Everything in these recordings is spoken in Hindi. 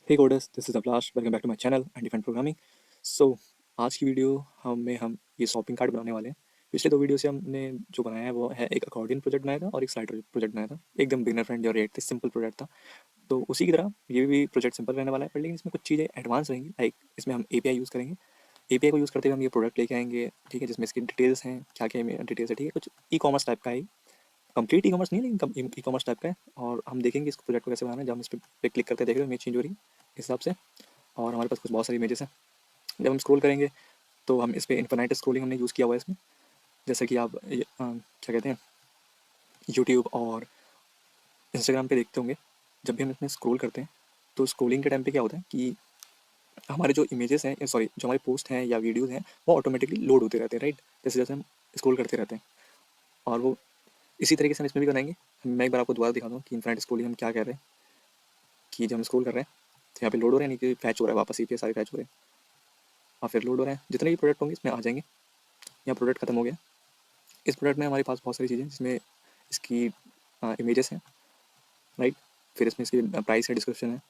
Hey coders, this is Abhilash. Welcome back to my channel and different programming. So आज की वीडियो हम ये शॉपिंग कार्ट बनाने वाले हैं। पिछले दो वीडियो से हमने जो बनाया है वो है एक अकॉर्डियन प्रोजेक्ट बनाया था और एक स्लाइडर प्रोजेक्ट बनाया था। एकदम बिगिनर फ्रेंडली और रिएक्ट सिंपल प्रोजेक्ट था। तो उसी की तरह ये भी प्रोजेक्ट सिंपल रहने वाला है, पर लेकिन इसमें कुछ चीज़ें एडवांस रहेंगी। लाइक इसमें हम एपीआई यूज़ करेंगे। एपीआई को यूज़ करते हुए हम ये प्रोडक्ट लेके आएंगे, ठीक है, जिसमें इसकी डिटेल्स हैं, क्या क्या डिटेल्स है, ठीक है, कुछ ई कॉमर्स टाइप का है। कंप्लीट ई कॉमर्स नहीं है लेकिन ई कॉमर्स टाइप का है। और हम देखेंगे इस प्रोजेक्ट को कैसे बनाना है। जब हम इस पर क्लिक करके देख रहे हो इमेज चेंज हो रही है इस हिसाब से। और हमारे पास कुछ बहुत सारी इमेजेस हैं। जब हम स्क्रॉल करेंगे तो हम इस पर इन्फिनाइट स्क्रॉलिंग हमने यूज़ किया हुआ है इसमें। जैसे कि आप क्या कहते हैं, यूट्यूब और इंस्टाग्राम पे देखते होंगे। जब भी हम इसमें स्क्रॉल करते हैं तो स्क्रॉलिंग के टाइम पे क्या होता है कि हमारे जो इमेजेस हैं, सॉरी, जो हमारे पोस्ट हैं या वीडियोज़ हैं, वो ऑटोमेटिकली लोड होते रहते हैं, राइट। जैसे जैसे हम स्क्रॉल करते रहते हैं। और वो इसी तरीके से हम इसमें भी बनाएंगे। मैं एक बार आपको दोबारा दिखाता हूँ कि इन्फिनाइट स्क्रॉलिंग हम क्या कह रहे हैं। कि जब हम स्क्रॉल कर रहे हैं तो यहाँ पे लोड हो रहे हैं, नीचे फैच हो रहा है, वापस ये सारे फैच हो रहे हैं और फिर लोड हो रहे हैं। जितने भी प्रोडक्ट होंगे इसमें आ जाएंगे। यहाँ प्रोडक्ट खत्म हो गया। इस प्रोडक्ट में हमारे पास बहुत सारी चीज़ें, जिसमें इसकी इमेजेस हैं, राइट। फिर इसमें इसकी प्राइस है, डिस्क्रिप्शन है,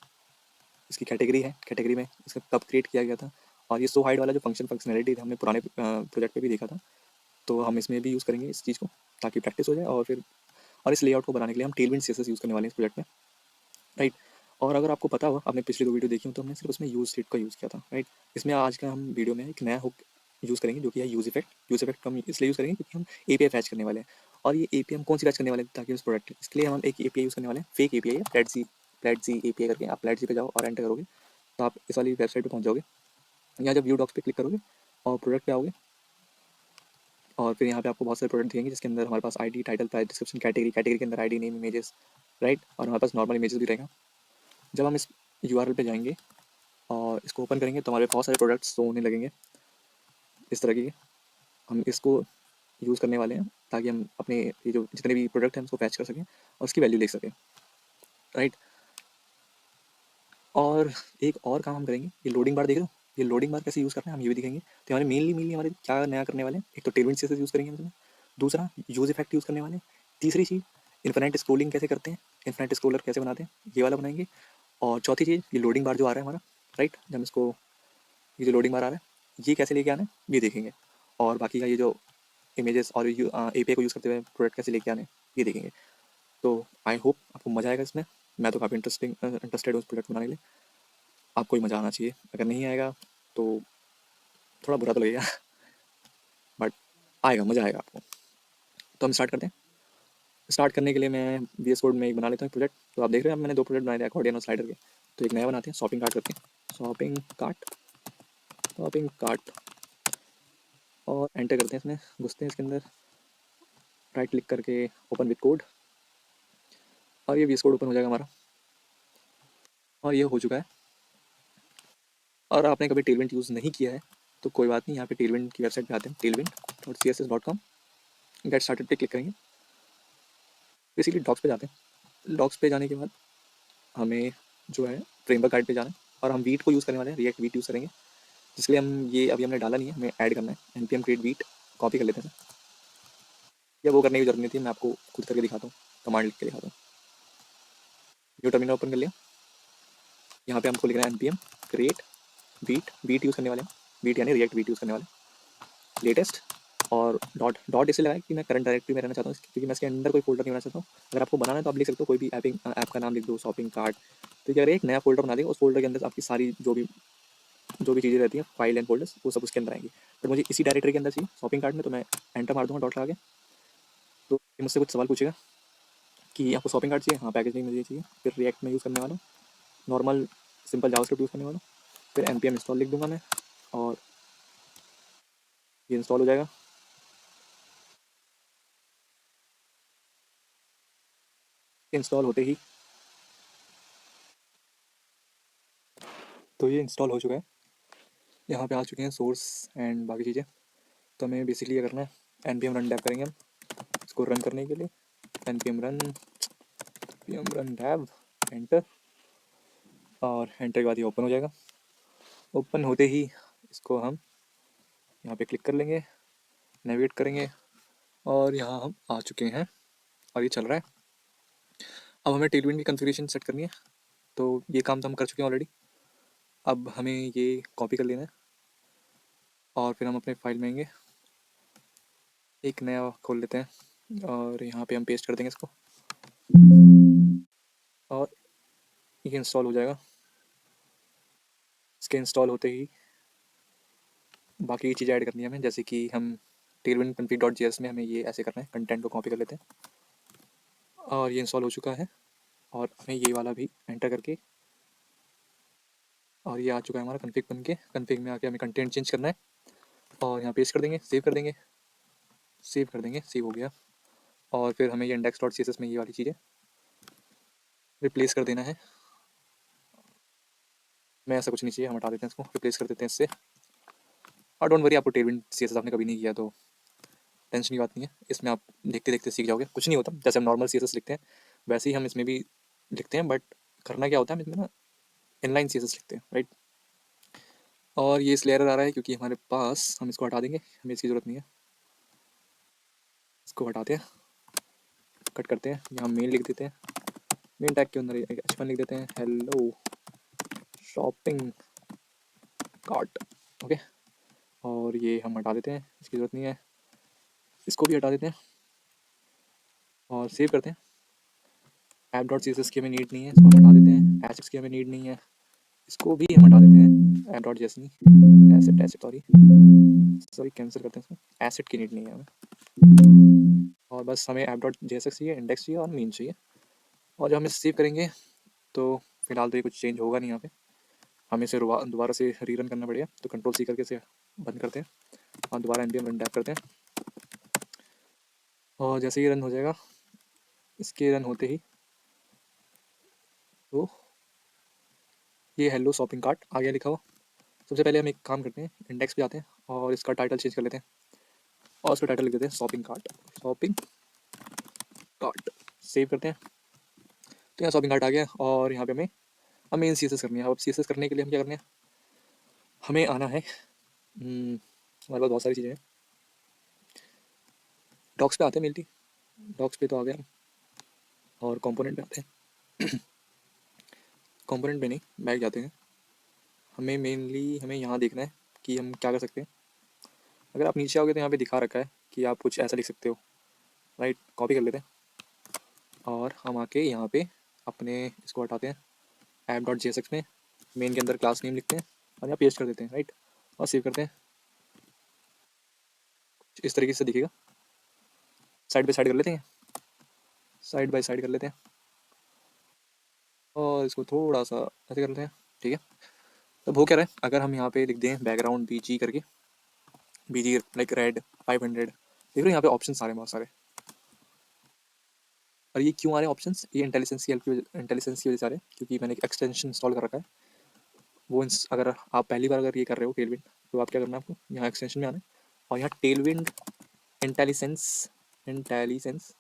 इसकी कैटेगरी है, कैटेगरी में इसका कब क्रिएट किया गया था। और ये सो हाइड वाला जो फंक्शनैलिटी हमने पुराने प्रोजेक्ट पे भी देखा था, तो हम इसमें भी यूज़ करेंगे इस चीज़ को, ताकि प्रैक्टिस हो जाए। और फिर और इस लेआउट को बनाने के लिए हम टेलविंड सीएसएस यूज़ करने वाले हैं इस प्रोजेक्ट में, राइट। और अगर आपको पता हो, आपने पिछली दो वीडियो देखी हो, तो हमने सिर्फ उसमें यूज स्टेट का यूज़ किया था, राइट। इसमें आज का हम वीडियो में एक नया हुक यूज़ करेंगे, जो कि है यूज इफेक्ट। यूज इफेक्ट हम इसलिए यूज़ करेंगे क्योंकि हम एपीआई फैच करने वाले हैं। और ये एपीआई हम कौन सी फैच करने वाले हैं, ताकि उस प्रोडक्ट, इसके लिए हम एक एपीआई यूज़ करने वाले हैं। फेक एपीआई है, प्लेटजी एपीआई करके। आप प्लेटजी पे जाओ और एंटर करोगे तो आप इस वाली वेबसाइट पे पहुंच जाओगे। यहाँ जब व्यू डॉक्स पे क्लिक करोगे और प्रोडक्ट पे आओगे, और फिर यहाँ पे आपको बहुत सारे प्रोडक्ट दिखेंगे, जिसके अंदर हमारे पास ID, title, price, description, category, category के अंदर आईडी, नेम, इमेजेस, राइट। और हमारे पास नॉर्मल इमेजेस भी रहेगा। जब हम इस यूआरएल पे जाएंगे और इसको ओपन करेंगे तो हमारे बहुत सारे प्रोडक्ट्स शो होने लगेंगे इस तरह के। हम इसको यूज़ करने वाले हैं ताकि हम अपने ये जो जितने भी प्रोडक्ट हैं उसको फैच कर सकें और उसकी वैल्यू लिख सकें, राइट। और एक और काम हम करेंगे, ये लोडिंग बार देख रहे हो, ये लोडिंग बार कैसे यूज़ करना है हम ये भी दिखेंगे। तो हमारे मेनली हमारे क्या नया करने वाले हैं, एक तो टेलविंड सीएसएस यूज़ करेंगे हम इसमें। दूसरा, यूज इफेक्ट यूज़ करने वाले हैं। तीसरी चीज़, इन्फिनाइट स्क्रोलिंग कैसे करते हैं, इन्फिनाइट स्क्रोलर कैसे बनाते हैं, ये वाला बनाएंगे। और चौथी चीज़, ये लोडिंग बार जो आ रहा है हमारा, राइट, जब हम इसको, ये जो लोडिंग बार आ रहा है ये कैसे लेके आना है ये देखेंगे। और बाकी का ये जो इमेजेस और एपीआई को यूज़ करते हुए प्रोडक्ट कैसे लेके आने हैं ये देखेंगे। तो आई होप आपको मज़ा आएगा इसमें। मैं तो काफ़ी इंटरेस्टेड हूँ उस प्रोडक्ट बनाने के लिए। आपको भी मज़ा आना चाहिए। अगर नहीं आएगा तो थोड़ा बुरा तो लगेगा बट आएगा, मज़ा आएगा आपको। तो हम स्टार्ट करते हैं। स्टार्ट करने के लिए मैं VS कोड में एक बना लेता हूँ प्रोजेक्ट। तो आप देख रहे हैं मैंने दो प्रोजेक्ट बनाए थे, अकॉर्डियन और स्लाइडर के। तो एक नया बनाते हैं, शॉपिंग कार्ट करते हैं। शॉपिंग कार्ट, शॉपिंग कार्ट, और एंटर करते हैं इसमें, घुसते हैं इसके अंदर, राइट क्लिक करके ओपन विद कोड, और ये VS कोड ओपन हो जाएगा हमारा। और ये हो चुका है। और आपने कभी टेलविंड यूज़ नहीं किया है तो कोई बात नहीं, यहाँ पे टेलविंड की वेबसाइट पे आते हैं, tailwind.css.com। गेट स्टार्टेड पे क्लिक करेंगे। बेसिकली डॉक्स पे जाते हैं। डॉक्स पे जाने के बाद हमें जो है फ्रेमवर्क गाइड पे जाना है। और हम वीट को यूज़ करने वाले हैं, रिएक्ट वीट यूज़ करेंगे। जिसके लिए हम ये अभी हमने डाला नहीं है, हमें ऐड करना है। npm create वीट कॉपी कर लेते हैं, या वो करने की जरूरत नहीं थी, मैं आपको खुद करके दिखाता हूँ, कमांड लिख के दिखाता हूँ। न्यू टर्मिनल ओपन कर लिया। यहाँ पे हमको लिखना है npm create wheat. Wheat use करने वाले हैं, वीट यानी रिएक्ट वीट यूज़ करने वाले हैं। लेटेस्ट, और डॉट डॉट इसलिए लगाया कि मैं करंट डायरेक्टरी में रहना चाहता हूँ, क्योंकि मैं इसके अंदर कोई फोल्डर नहीं बना चाहता हूँ। अगर आपको बनाना है तो आप लिख सकते हो, कोई भी ऐप का नाम लिख दो, शॉपिंग कार्ट। तो क्या करें, एक नया फोल्डर बना देगा, उस फोल्डर के अंदर आपकी सारी जो भी चीज़ें रहती हैं, फाइल एंड फोल्डर्स, वो सब उसके अंदर आएंगी। बट मुझे इसी डायरेक्टरी के अंदर चाहिए, शॉपिंग कार्ट में। तो मैं एंटर मार दूंगा डॉट लगा के। तो ये मुझसे कुछ सवाल पूछेगा कि आपको शॉपिंग कार्ट चाहिए, हाँ, पैकेज नहीं मुझे चाहिए। फिर रिएक्ट में यूज़ करने वाला हूँ, नॉर्मल सिंपल जावास्क्रिप्ट यूज़ करने वाला हूँ। फिर npm इंस्टॉल लिख दूंगा मैं, और ये इंस्टॉल हो जाएगा। इंस्टॉल होते ही, तो ये इंस्टॉल हो चुका है। यहाँ पे आ चुके हैं सोर्स एंड बाकी चीज़ें। तो हमें बेसिकली क्या करना है, npm रन डैप करेंगे हम इसको रन करने के लिए। npm run dapp, enter. और एंटर के बाद ये ओपन हो जाएगा। ओपन होते ही इसको हम यहाँ पे क्लिक कर लेंगे, नेविगेट करेंगे, और यहाँ हम आ चुके हैं और ये चल रहा है। अब हमें टेलविंड की कॉन्फ़िगरेशन सेट करनी है। तो ये काम तो हम कर चुके हैं ऑलरेडी। अब हमें ये कॉपी कर लेना है और फिर हम अपने फाइल में आएंगे, एक नया खोल लेते हैं और यहाँ पे हम पेस्ट कर देंगे इसको और ये इंस्टॉल हो जाएगा। इसके इंस्टॉल होते ही बाकी की चीज़ें ऐड करनी है हमें, जैसे कि हम tailwind config.js में हमें ये ऐसे करना है, कंटेंट को कॉपी कर लेते हैं और ये इंस्टॉल हो चुका है और हमें ये वाला भी एंटर करके, और ये आ चुका है हमारा कन्फिग बन के। कन्फिग में आके हमें कंटेंट चेंज करना है और यहाँ पेस्ट कर देंगे, सेव कर देंगे, सेव कर देंगे, सेव हो गया। और फिर हमें ये index.css में ये वाली चीज़ें रिप्लेस कर देना है। मैं ऐसा कुछ नहीं चाहिए, हम हटा देते हैं इसको, रिप्लेस कर देते हैं इससे। और डोंट वरी, आपको tailwind CSS आपने कभी नहीं किया तो टेंशन की बात नहीं है, इसमें आप देखते देखते सीख जाओगे, कुछ नहीं होता। जैसे हम नॉर्मल CSS लिखते हैं वैसे ही हम इसमें भी लिखते हैं, बट करना क्या होता है, हम इसमें ना इनलाइन CSS लिखते हैं, राइट। और ये इसलिए एरर आ रहा है क्योंकि हमारे पास, हम इसको हटा देंगे, हमें इसकी ज़रूरत नहीं है, इसको हटाते हैं, कट करते हैं, यहाँ मेन लिख देते हैं, मेन टैग के अंदर एक H1 लिख देते हैं, हेलो शॉपिंग कार्ट, ओके। और ये हम हटा देते हैं, इसकी ज़रूरत नहीं है, इसको भी हटा देते हैं और सेव करते हैं। app.css की हमें नीड नहीं है, इसको हम हटा देते हैं। एसिड्स की हमें नीड नहीं है, इसको भी हम हटा देते हैं। app.js नहीं, acid acid sorry sorry cancel करते हैं इसको, एसिड की नीड नहीं है हमें। और बस हमें app.js चाहिए, इंडेक्स चाहिए और मेन चाहिए। और जब हम इसे सेव करेंगे तो फिलहाल तो ये कुछ चेंज होगा नहीं यहाँ पे, हमें इसे दोबारा से रीरन करना पड़ेगा। तो कंट्रोल सी करके इसे बंद करते हैं और दोबारा npm रन टैप करते हैं। और जैसे ही रन हो जाएगा, इसके रन होते ही तो ये हेलो शॉपिंग कार्ट आ गया लिखा हुआ। सबसे पहले हम एक काम करते हैं, इंडेक्स पे जाते हैं और इसका टाइटल चेंज कर लेते हैं और उसका टाइटल लिख देते हैं shopping cart, shopping cart. Save करते हैं, तो यहाँ शॉपिंग कार्ट आ गया। और यहाँ पे हमें अब मेन CSS करनी है। अब CSS करने के लिए हम क्या करना है, हमें आना है, हमारे पास बहुत सारी चीज़ें हैं। डॉक्स पे आते हैं मेनली, डॉक्स पे तो आ गया। और कंपोनेंट पे आते हैं, कंपोनेंट पे नहीं, बैक जाते हैं। हमें मेनली हमें यहाँ देखना है कि हम क्या कर सकते हैं। अगर आप नीचे आओगे तो यहाँ पे दिखा रखा है कि आप कुछ ऐसा लिख सकते हो, राइट। कॉपी कर लेते हैं और हम आके यहाँ पे अपने इसको हटाते हैं, app.jsx में मेन के अंदर क्लास नेम लिखते हैं और यहाँ पेस्ट कर देते हैं, राइट। और सेव करते हैं, इस तरीके से दिखेगा। साइड बाई साइड कर लेते हैं, साइड बाई साइड कर लेते हैं और इसको थोड़ा सा ऐसे कर लेते हैं, ठीक है। तब हो क्या रहा है, अगर हम यहाँ पे लिख दें बैकग्राउंड BG करके, BG लाइक रेड 500, देख रहे हो यहाँ पे ऑप्शन आ रहे हैं बहुत सारे। और ये क्यों आ रहे हैं ऑप्शंस, ये इंटेलिजेंस की वजह से आ रहे हैं, क्योंकि मैंने एक एक्सटेंशन इंस्टॉल कर रखा है। वो अगर आप पहली बार अगर ये कर रहे हो टेलविंड, तो आप क्या करना है, आपको यहाँ एक्सटेंशन में आना है और यहाँ टेलविंड इंटेलिजेंस, इंटेलिजेंस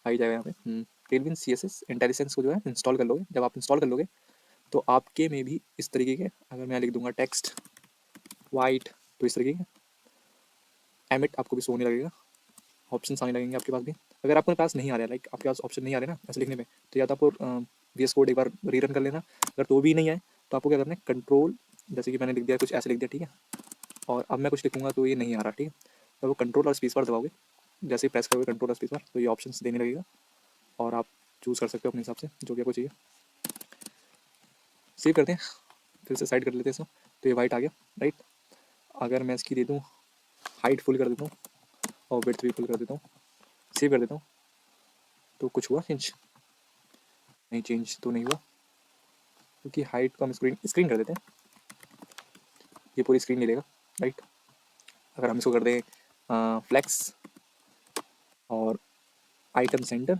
आ ही जाएगा यहाँ पे। टेलविंड CSS इंटेलिजेंस को जो है इंस्टॉल कर लोगे। जब आप इंस्टॉल कर लोगे तो आपके में भी इस तरीके के, अगर मैं लिख दूंगा टेक्स्ट वाइट, तो इस तरीके के एमिट आपको भी सोने लगेगा, ऑप्शन आने लगेंगे आपके पास भी। अगर आपके पास नहीं आ रहा है, लाइक आपके पास ऑप्शन नहीं आ रहे ना ऐसे लिखने में, तो या तो आपको VS कोड एक बार रीरन कर लेना। अगर तो भी नहीं आए तो आपको क्या करना है, कंट्रोल, जैसे कि मैंने लिख दिया कुछ ऐसे लिख दिया, ठीक है। और अब मैं कुछ लिखूंगा तो ये नहीं आ रहा, ठीक है। तो वो कंट्रोल और स्पेस बार दबाओगे, जैसे ही प्रेस करोगे कंट्रोल और स्पेस बार, तो ये ऑप्शन देने लगेगा और आप चूज़ कर सकते हो अपने हिसाब से जो भी आपको चाहिए। सेव करते हैं, फिर से साइड कर लेते हैं इसको, तो ये वाइट आ गया, राइट। अगर मैं इसकी दे दूँ हाइट फुल कर देता हूँ और विड्थ भी फुल कर देता हूँ, सेव कर देता हूँ, तो कुछ हुआ चेंज? नहीं, चेंज तो नहीं हुआ, क्योंकि हाइट को हम स्क्रीन स्क्रीन कर देते हैं, ये पूरी स्क्रीन ले लेगा, राइट। अगर हम इसको कर दें फ्लैक्स और आइटम सेंटर,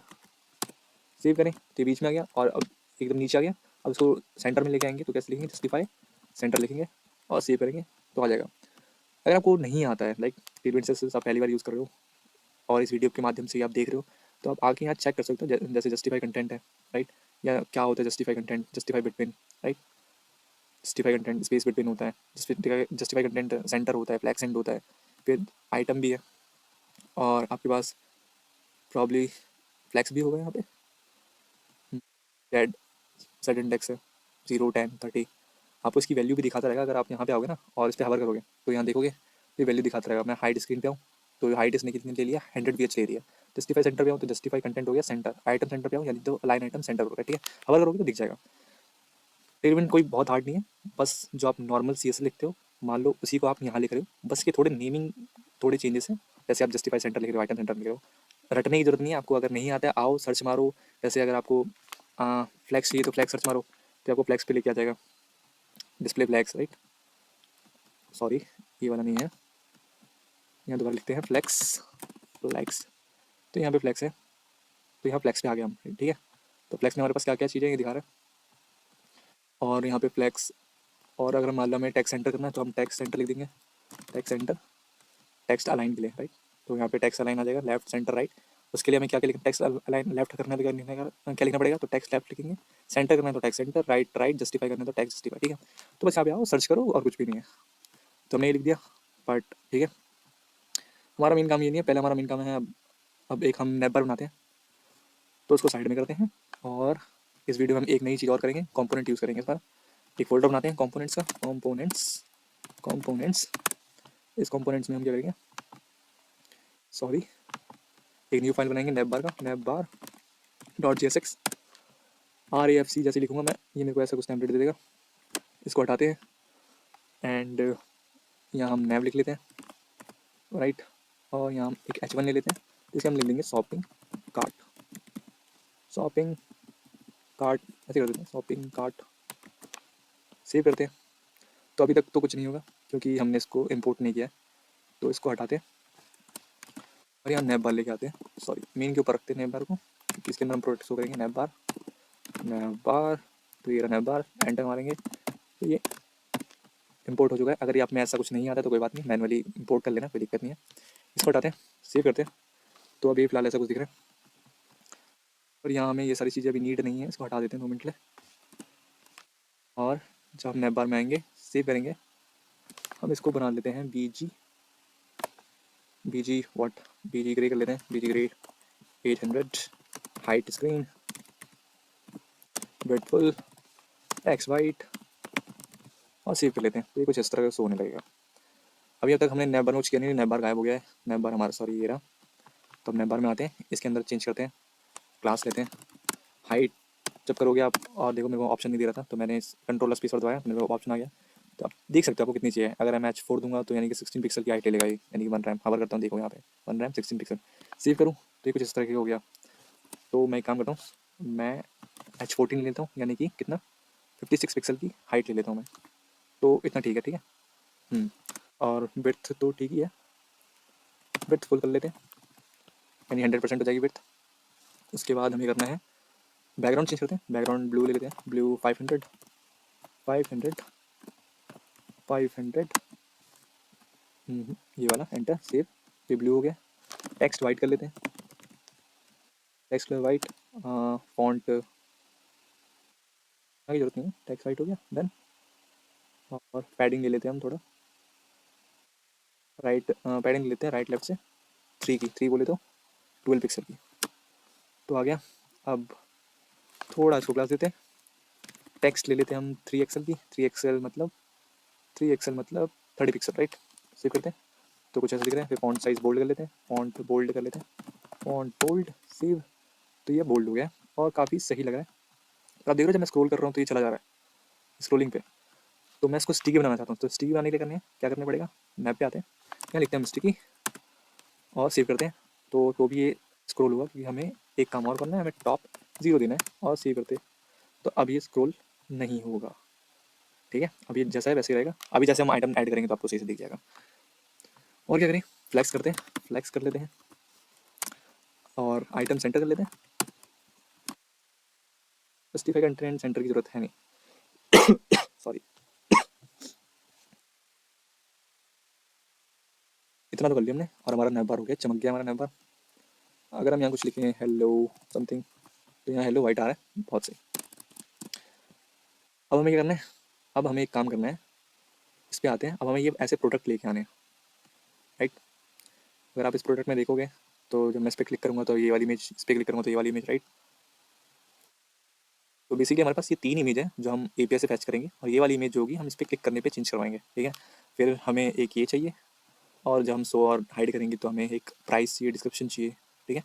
सेव करें तो ये बीच में आ गया और अब एकदम नीचे आ गया। अब इसको सेंटर में लेके आएंगे तो कैसे लिखेंगे, जस्टिफाई सेंटर लिखेंगे और सेव करेंगे तो आ जाएगा। अगर आपको नहीं आता है, लाइक टेलविंड से आप पहली बार यूज़ कर रहे हो और इस वीडियो के माध्यम से आप देख रहे हो, तो आप आके यहाँ चेक कर सकते हो, जैसे जस्टिफाई कंटेंट है, राइट। या क्या होता है justify content, justify between, right. Justify content space between होता है, जस्टिफाई कंटेंट सेंटर होता है, फ्लैग सेंड होता है, फिर आइटम भी है और आपके पास प्रॉब्ली फ्लैक्स भी होगा यहाँ पे, डेड सेट इंडेक्स है 0, 10, 30। आपको इसकी वैल्यू भी दिखाता रहेगा। अगर आप यहाँ पे आओगे ना और इस पर हवर करोगे तो यहाँ देखोगे ये वैल्यू दिखाता रहेगा। मैं हाइट स्क्रीन पे आऊँ तो हाइट इसने कितनी ले लिया, 100 VH ले लिया। जस्टिफाई सेंटर पे आऊँ तो जस्टिफाई कंटेंट हो गया सेंटर। आइटम सेंटर पे आऊँ यानी तो लाइन आइटम सेंटर होगा, ठीक है। हवर करोगे तो दिख जाएगा। टेलविन कोई बहुत हार्ड नहीं है, बस जो आप नॉर्मल CSS लिखते हो मान लो उसी को आप यहाँ लिख रहे हो, बस के थोड़े नेमिंग थोड़े चेंजेस हैं। जैसे आप जस्टिफाई सेंटर लिख रहे हो, आइटम सेंटर लिख रहे हो, रटने की जरूरत नहीं है आपको। अगर नहीं आता है आओ सर्च मारो। जैसे अगर आपको फ्लैक्स चाहिए तो फ्लैक्स सर्च मारो तो आपको फ्लैक्स पे लेके आ जाएगा, डिस्प्ले फ्लैक्स, राइट। सॉरी ये वाला नहीं है, यहाँ दोबारा लिखते हैं फ्लैक्स, फ्लैक्स। तो यहाँ पे फ्लैक्स है तो यहाँ फ्लैक्स पे आ गया हम, ठीक है। तो फ्लैक्स में हमारे पास क्या क्या चीज़ें ये दिखा रहा है। और यहाँ पे फ्लैक्स, और अगर मान लो हमें टेक्स्ट सेंटर करना है तो हम टेक्स्ट सेंटर लिख देंगे, टेक्स्ट सेंटर, टेक्स्ट अलाइन के लिए, राइट। तो यहाँ पे टेक्स्ट अलाइन आ जाएगा, लेफ्ट सेंटर राइट। उसके लिए हमें क्या क्या लिखना, टेक्स्ट अलाइन लेफ्ट करना है तो क्या लिखना पड़ेगा, तो टेक्स्ट लेफ्ट लिखेंगे। सेंटर करना है तो text centre, right right, justify करना है तो टेक्स्ट जस्टिफाई, ठीक है। तो बस यहाँ पे आओ सर्च करो और कुछ भी नहीं है। तो हमने ये लिख दिया बट ठीक है। हमारा मेन काम ये नहीं है, पहले हमारा मेन काम है अब एक हम नेबर बनाते हैं तो उसको साइड में करते हैं। और इस वीडियो में हम एक नई चीज़ और करेंगे, कंपोनेंट यूज़ करेंगे इस बार। एक फोल्डर बनाते हैं कंपोनेंट्स का, कंपोनेंट्स, कंपोनेंट्स। इस कंपोनेंट्स में हम क्या करेंगे, सॉरी एक न्यू फाइल बनाएंगे नेब बार का, नेब बार डॉट JSX RAFC जैसे लिखूंगा मैं, ये मेरे को ऐसा कुछ टेम्पलेट दे देगा। इसको हटाते हैं एंड यहाँ हम नेब लिख लेते हैं, राइट। और यहाँ हम एक H1 ले लेते हैं जिसे हम लिख देंगे शॉपिंग कार्ट, शॉपिंग कार्ट ऐसे कर देते हैं, शॉपिंग कार्ट। सेव करते हैं। तो अभी तक तो कुछ नहीं होगा क्योंकि हमने इसको इम्पोर्ट नहीं किया है, तो इसको हटाते हैं और यहाँ नैब बार लेके आते हैं। सॉरी मेन के ऊपर रखते हैं नैब बार को क्योंकि इसके अंदर हम प्रोडक्ट शो करेंगे। नैब बार, नैब बार, तो ये रहा नैब बार, एंटर मारेंगे तो ये इंपोर्ट हो चुका है। अगर ये आप में ऐसा कुछ नहीं आता तो कोई बात नहीं, मैनुअली इंपोर्ट कर लेना, कोई दिक्कत नहीं है। इसको हटाते हैं, सेव करते हैं। तो अभी फिलहाल ऐसा कुछ दिख रहा है और यहाँ हमें ये सारी चीज़ें अभी नीड नहीं है, इसको हटा देते हैं 2 मिनट ले। और जब हम नैब बार में आएंगे सेव करेंगे, हम इसको बना लेते हैं BG व्हाट, BG ग्रे कर लेते हैं, BG ग्रे 800, हाइट स्क्रीन, ब्रेडफुल, एक्स वाइट, और सेव कर लेते हैं। तो ये कुछ इस तरह का शो होने लगेगा। अभी अब तक हमने नैब बार कुछ किया नहीं, नैब बार गायब हो गया है। नैब बार हमारा सॉरी ये रहा। तो हम नैब बार में आते हैं, इसके अंदर चेंज करते हैं, क्लास लेते हैं, हाइट जब करोगे आप, और देखो मेरे को ऑप्शन नहीं दे रहा था तो मैंने इस कंट्रोल + पर दबाया, मेरे को ऑप्शन आ गया। तो आप देख सकते हो आपको कितनी चाहिए। अगर मैं H4 दूंगा तो यानी कि 16 पिक्सल की हाइट लेगा ये, यानी कि 1 रैम। हवर करता हूँ देखो यहाँ पे 1 रैम 16 पिक्सल। सेव करूँ तो ये कुछ इस तरह की हो गया। तो मैं एक काम करता हूँ, मैं H14 लेता हूँ यानी कि कितना 56 पिक्सल की हाइट ले लेता हूँ मैं। तो इतना ठीक है, ठीक है। और विड्थ तो ठीक ही है, विड्थ फुल कर लेते हैं यानी 100% हो जाएगी विड्थ। उसके बाद हमें करना है बैकग्राउंड चेंज करते हैं, बैकग्राउंड ब्लू ले लेते हैं, ब्लू 500, 500, 500। ये वाला एंटर सेव, ये ब्लू हो गया। टेक्स्ट वाइट कर लेते हैं, टेक्स्ट कलर वाइट, फॉन्ट की जरूरत नहीं है, टेक्स्ट वाइट हो गया देन। और पैडिंग ले लेते हैं हम थोड़ा, राइट पैडिंग लेते हैं राइट लेफ्ट से 3 की, 3 बोले तो 12 पिक्सल की। तो आ गया। अब थोड़ा इसको क्लास देते हैं, टेक्स्ट ले लेते हैं हम 3XL की, 3XL मतलब 3XL मतलब 30 पिक्सल, राइट। सेव करते हैं तो कुछ ऐसा दिख रहा है। फिर फॉन्ट साइज बोल्ड कर लेते हैं, फॉन्ट बोल्ड कर लेते हैं, फॉन्ट बोल्ड, सेव। तो ये बोल्ड हो गया और काफ़ी सही लग रहा है। तो आप देख रहे हो जब मैं स्क्रॉल कर रहा हूँ तो ये चला जा रहा है स्क्रॉलिंग पे। तो मैं इसको स्टिकी बनाना चाहता हूँ, तो स्टिकी बनाने के लिए करने हैं क्या करना पड़ेगा, मैप पे आते हैं, यहाँ लिखते हैं हम स्टिकी और सेव करते हैं। तो भी ये स्क्रॉल हुआ क्योंकि हमें एक काम और करना है, हमें टॉप 0 देना है और सेव करते हैं। तो अब ये स्क्रॉल नहीं होगा, ठीक है। अब ये जैसा है वैसे ही रहेगा। अभी जैसे हम आइटम ऐड करेंगे तो आपको सही से दिख जाएगा। और क्या करें, फ्लैक्स करते हैं, फ्लैक्स कर लेते हैं और आइटम सेंटर कर लेते हैं। जस्टिफाई कंटेंट सेंटर की जरूरत है नहीं, सॉरी। इतना तो कर लिया हमने और हमारा नैब बार हो गया, चमक गया हमारा नैब बार। अगर हम यहाँ कुछ लिखें हेलो समथिंग तो यहाँ हेलो वाइट आ रहा है, बहुत सही। अब हमें क्या करना है, अब हमें एक काम करना है, इस पर आते हैं। अब हमें ये ऐसे प्रोडक्ट लेके आने हैं, राइट। अगर आप इस प्रोडक्ट में देखोगे तो जब मैं इस पर क्लिक करूँगा तो ये वाली इमेज, इस पर क्लिक करूँगा तो ये वाली इमेज, राइट। तो बेसिकली हमारे पास ये 3 इमेज है जो हम एपीआई से फैच करेंगे, और ये वाली इमेज जो होगी हम इस पर क्लिक करने पे चेंज करवाएंगे, ठीक है। फिर हमें एक ये चाहिए, और जब हम शो और हाइड करेंगे तो हमें एक प्राइस चाहिए, डिस्क्रिप्शन चाहिए, ठीक है।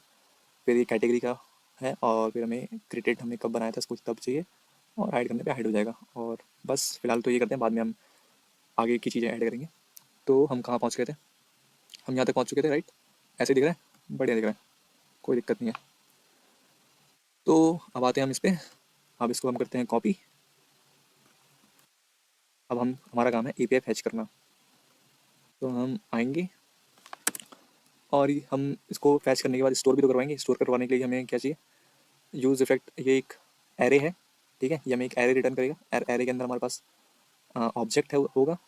फिर ये कैटेगरी का है, और फिर हमें क्रिएटेड हमने कब बनाया था इसको तब चाहिए, और हाइड करने पे हाइड हो जाएगा। और बस फिलहाल तो ये करते हैं, बाद में हम आगे की चीज़ें ऐड करेंगे। तो हम कहाँ पहुँच गए थे? हम यहाँ तक पहुँच चुके थे, राइट। ऐसे दिख रहा है, बढ़िया दिख रहा है, कोई दिक्कत नहीं है। तो अब आते हैं हम इस पर। अब इसको हम करते हैं कॉपी। अब हम हमारा काम है एपीआई फैच करना। तो हम आएंगे और हम इसको फैच करने के बाद स्टोर भी तो करवाएंगे। स्टोर करवाने के लिए हमें क्या चाहिए? Use effect. ये एक एरे है, ठीक है। ये हमें एक एरे रिटर्न करेगा। एरे के अंदर हमारे पास ऑब्जेक्ट है होगा,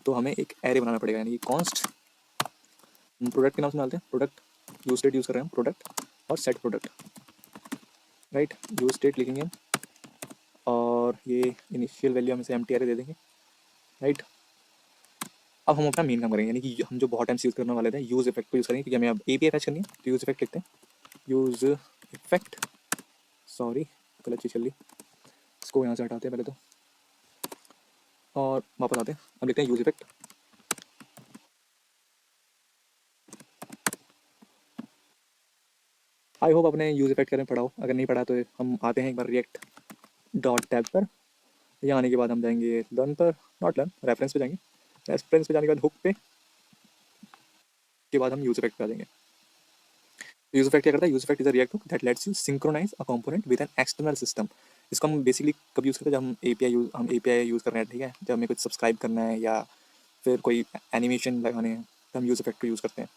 तो हमें एक एरे बनाना पड़ेगा, यानी कि कॉन्स्ट। हम प्रोडक्ट के नाम से डालते हैं, प्रोडक्ट यूज स्टेट यूज़ कर रहे हैं, प्रोडक्ट और set product, right. Use state लिखेंगे हम, और ये इनिशियल वैल्यू हम इसे एम्प्टी एरे दे देंगे, राइट। अब हम अपना मेन काम करेंगे, यानी कि हम जो बहुत टाइम यूज़ करने वाले थे यूज़ इफेक्ट को यूज़ करेंगे, क्योंकि हमें अब एपीआई फैच करनी है। तो यूज़ इफेक्ट लिखते हैं, यूज़ इफेक्ट, सॉरी गलत चीज़ चल ली। इसको यहाँ से हटाते हैं पहले तो, और वापस आते हैं। अब लिखते हैं यूज़ इफेक्ट। आई होप अपने यूज़ इफेक्ट करें पढ़ाओ, अगर नहीं पढ़ा तो हम आते हैं एक बार रिएक्ट डॉट टैब पर। यहाँ आने के बाद हम जाएंगे लर्न पर, नॉट लर्न, रेफरेंस पे जाएंगे। रेफरेंस पे जाने के बाद हुक पे, के बाद हम यूज़ इफेक्ट पे आ जाएंगे। यूज़ इफेक्ट क्या करता है? Use effect is a React hook that lets you synchronize a component with an external system. इसको हम बेसिकली कब यूज़ करते हैं? जब हम एपीआई यूज़ कर रहे हैं, ठीक है। जब हमें कुछ सब्सक्राइब करना है या फिर कोई एनिमेशन लगाने हैं, तो हम यूज़ इफेक्ट को यूज़ करते हैं,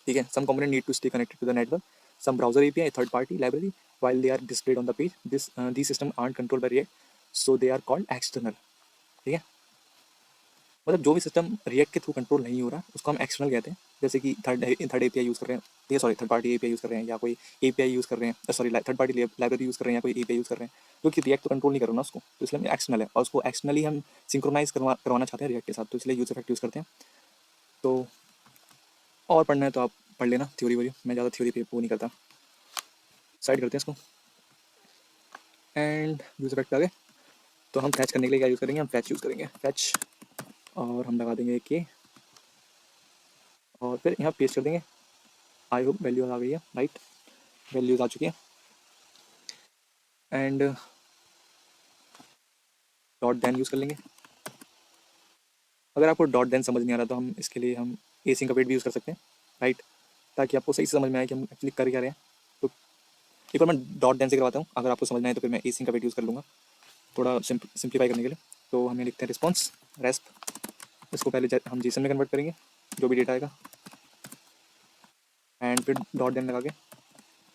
ठीक है। Some component need to stay connected to the network, some browser API, third party library, while they are displayed on the page, these systems aren't controlled by React, so they are called external, ठीक है। मतलब जो भी सिस्टम रिएक्ट के थ्रू कंट्रोल नहीं हो रहा उसको हम एक्सटर्नल कहते हैं। जैसे कि थर्ड एपीआई यूज़ कर रहे हैं, ये sorry third party API use कर रहे हैं, या कोई एपीआई यूज़ कर रहे हैं, sorry third party library use कर रहे हैं, या कोई एपीआई यूज़ कर रहे हैं, जो कि रिएक्ट तो कंट्रोल नहीं कर रहा ना उसको, तो इसलिए एक्सटर्नल है, और उसको एक्सटर्नली हम सिंक्रोनाइज करवाना चाहते हैं रिएक्ट के साथ, तो इसलिए यूज इफेक्ट यूज़ करते हैं। तो और पढ़ना है तो आप पढ़ लेना थ्योरी वरी, मैं ज़्यादा थ्योरी पे वो नहीं करता। साइड करते हैं इसको, एंड यूज इफेक्ट आ गए। तो हम फैच करने के लिए क्या यूज़ करेंगे? हम फैच यूज़ करेंगे, फैच, और हम लगा देंगे के, और फिर यहाँ पेस्ट कर देंगे। आई होप वैल्यूज आ गई है, राइट। वैल्यूज आ चुकी है, एंड डॉट देन यूज़ कर लेंगे। अगर आपको डॉट देन समझ नहीं आ रहा तो हम इसके लिए हम एसिंक अवेट भी यूज़ कर सकते हैं, राइट, ताकि आपको सही से समझ में आए कि हम एक्चुअली कर क्या रहे हैं। तो एक बार मैं डॉट देन से करवाता हूँ, अगर आपको समझ में आए तो फिर मैं एसिंक अवेट यूज़ कर लूँगा थोड़ा सिंप्लीफाई करने के लिए। तो हमें लिखते हैं रिस्पॉन्स रेस्प, इसको पहले हम जीसन में कन्वर्ट करेंगे जो भी डेटा आएगा, एंड फिर डॉट देन लगा के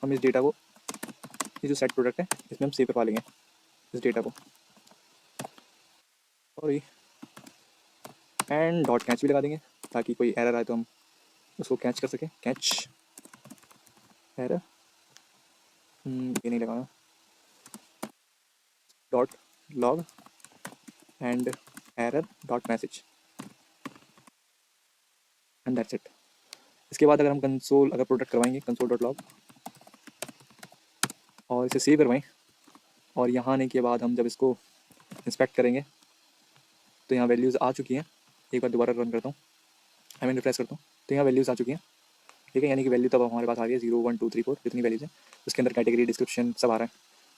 हम इस डेटा को, ये जो सेट प्रोडक्ट है इसमें हम सेव करवा लेंगे इस डेटा को, सॉरी, एंड डॉट कैच भी लगा देंगे ताकि कोई एरर आए तो हम उसको कैच कर सकें। कैच एरर, ये नहीं लगाना, dot log and error dot message, and that's it. इसके बाद अगर हम कंसोल अगर प्रोडक्ट करवाएंगे कंसोल डॉट लॉग और इसे सेव करवाएं, और यहाँ आने के बाद हम जब इसको इंस्पेक्ट करेंगे तो यहाँ वैल्यूज़ आ चुकी हैं। एक बार दोबारा रन करता हूँ, आई मीन रिफ्रेश करता हूँ, तो यहाँ वैल्यूज़ आ चुकी हैं, ठीक है। यानी कि वैल्यू तब हमारे पास आ रही है 0 1 2 3 4 जितनी वैल्यूज़ हैं, उसके अंदर कैटेगरी डिस्क्रिप्शन सब आ रहा है,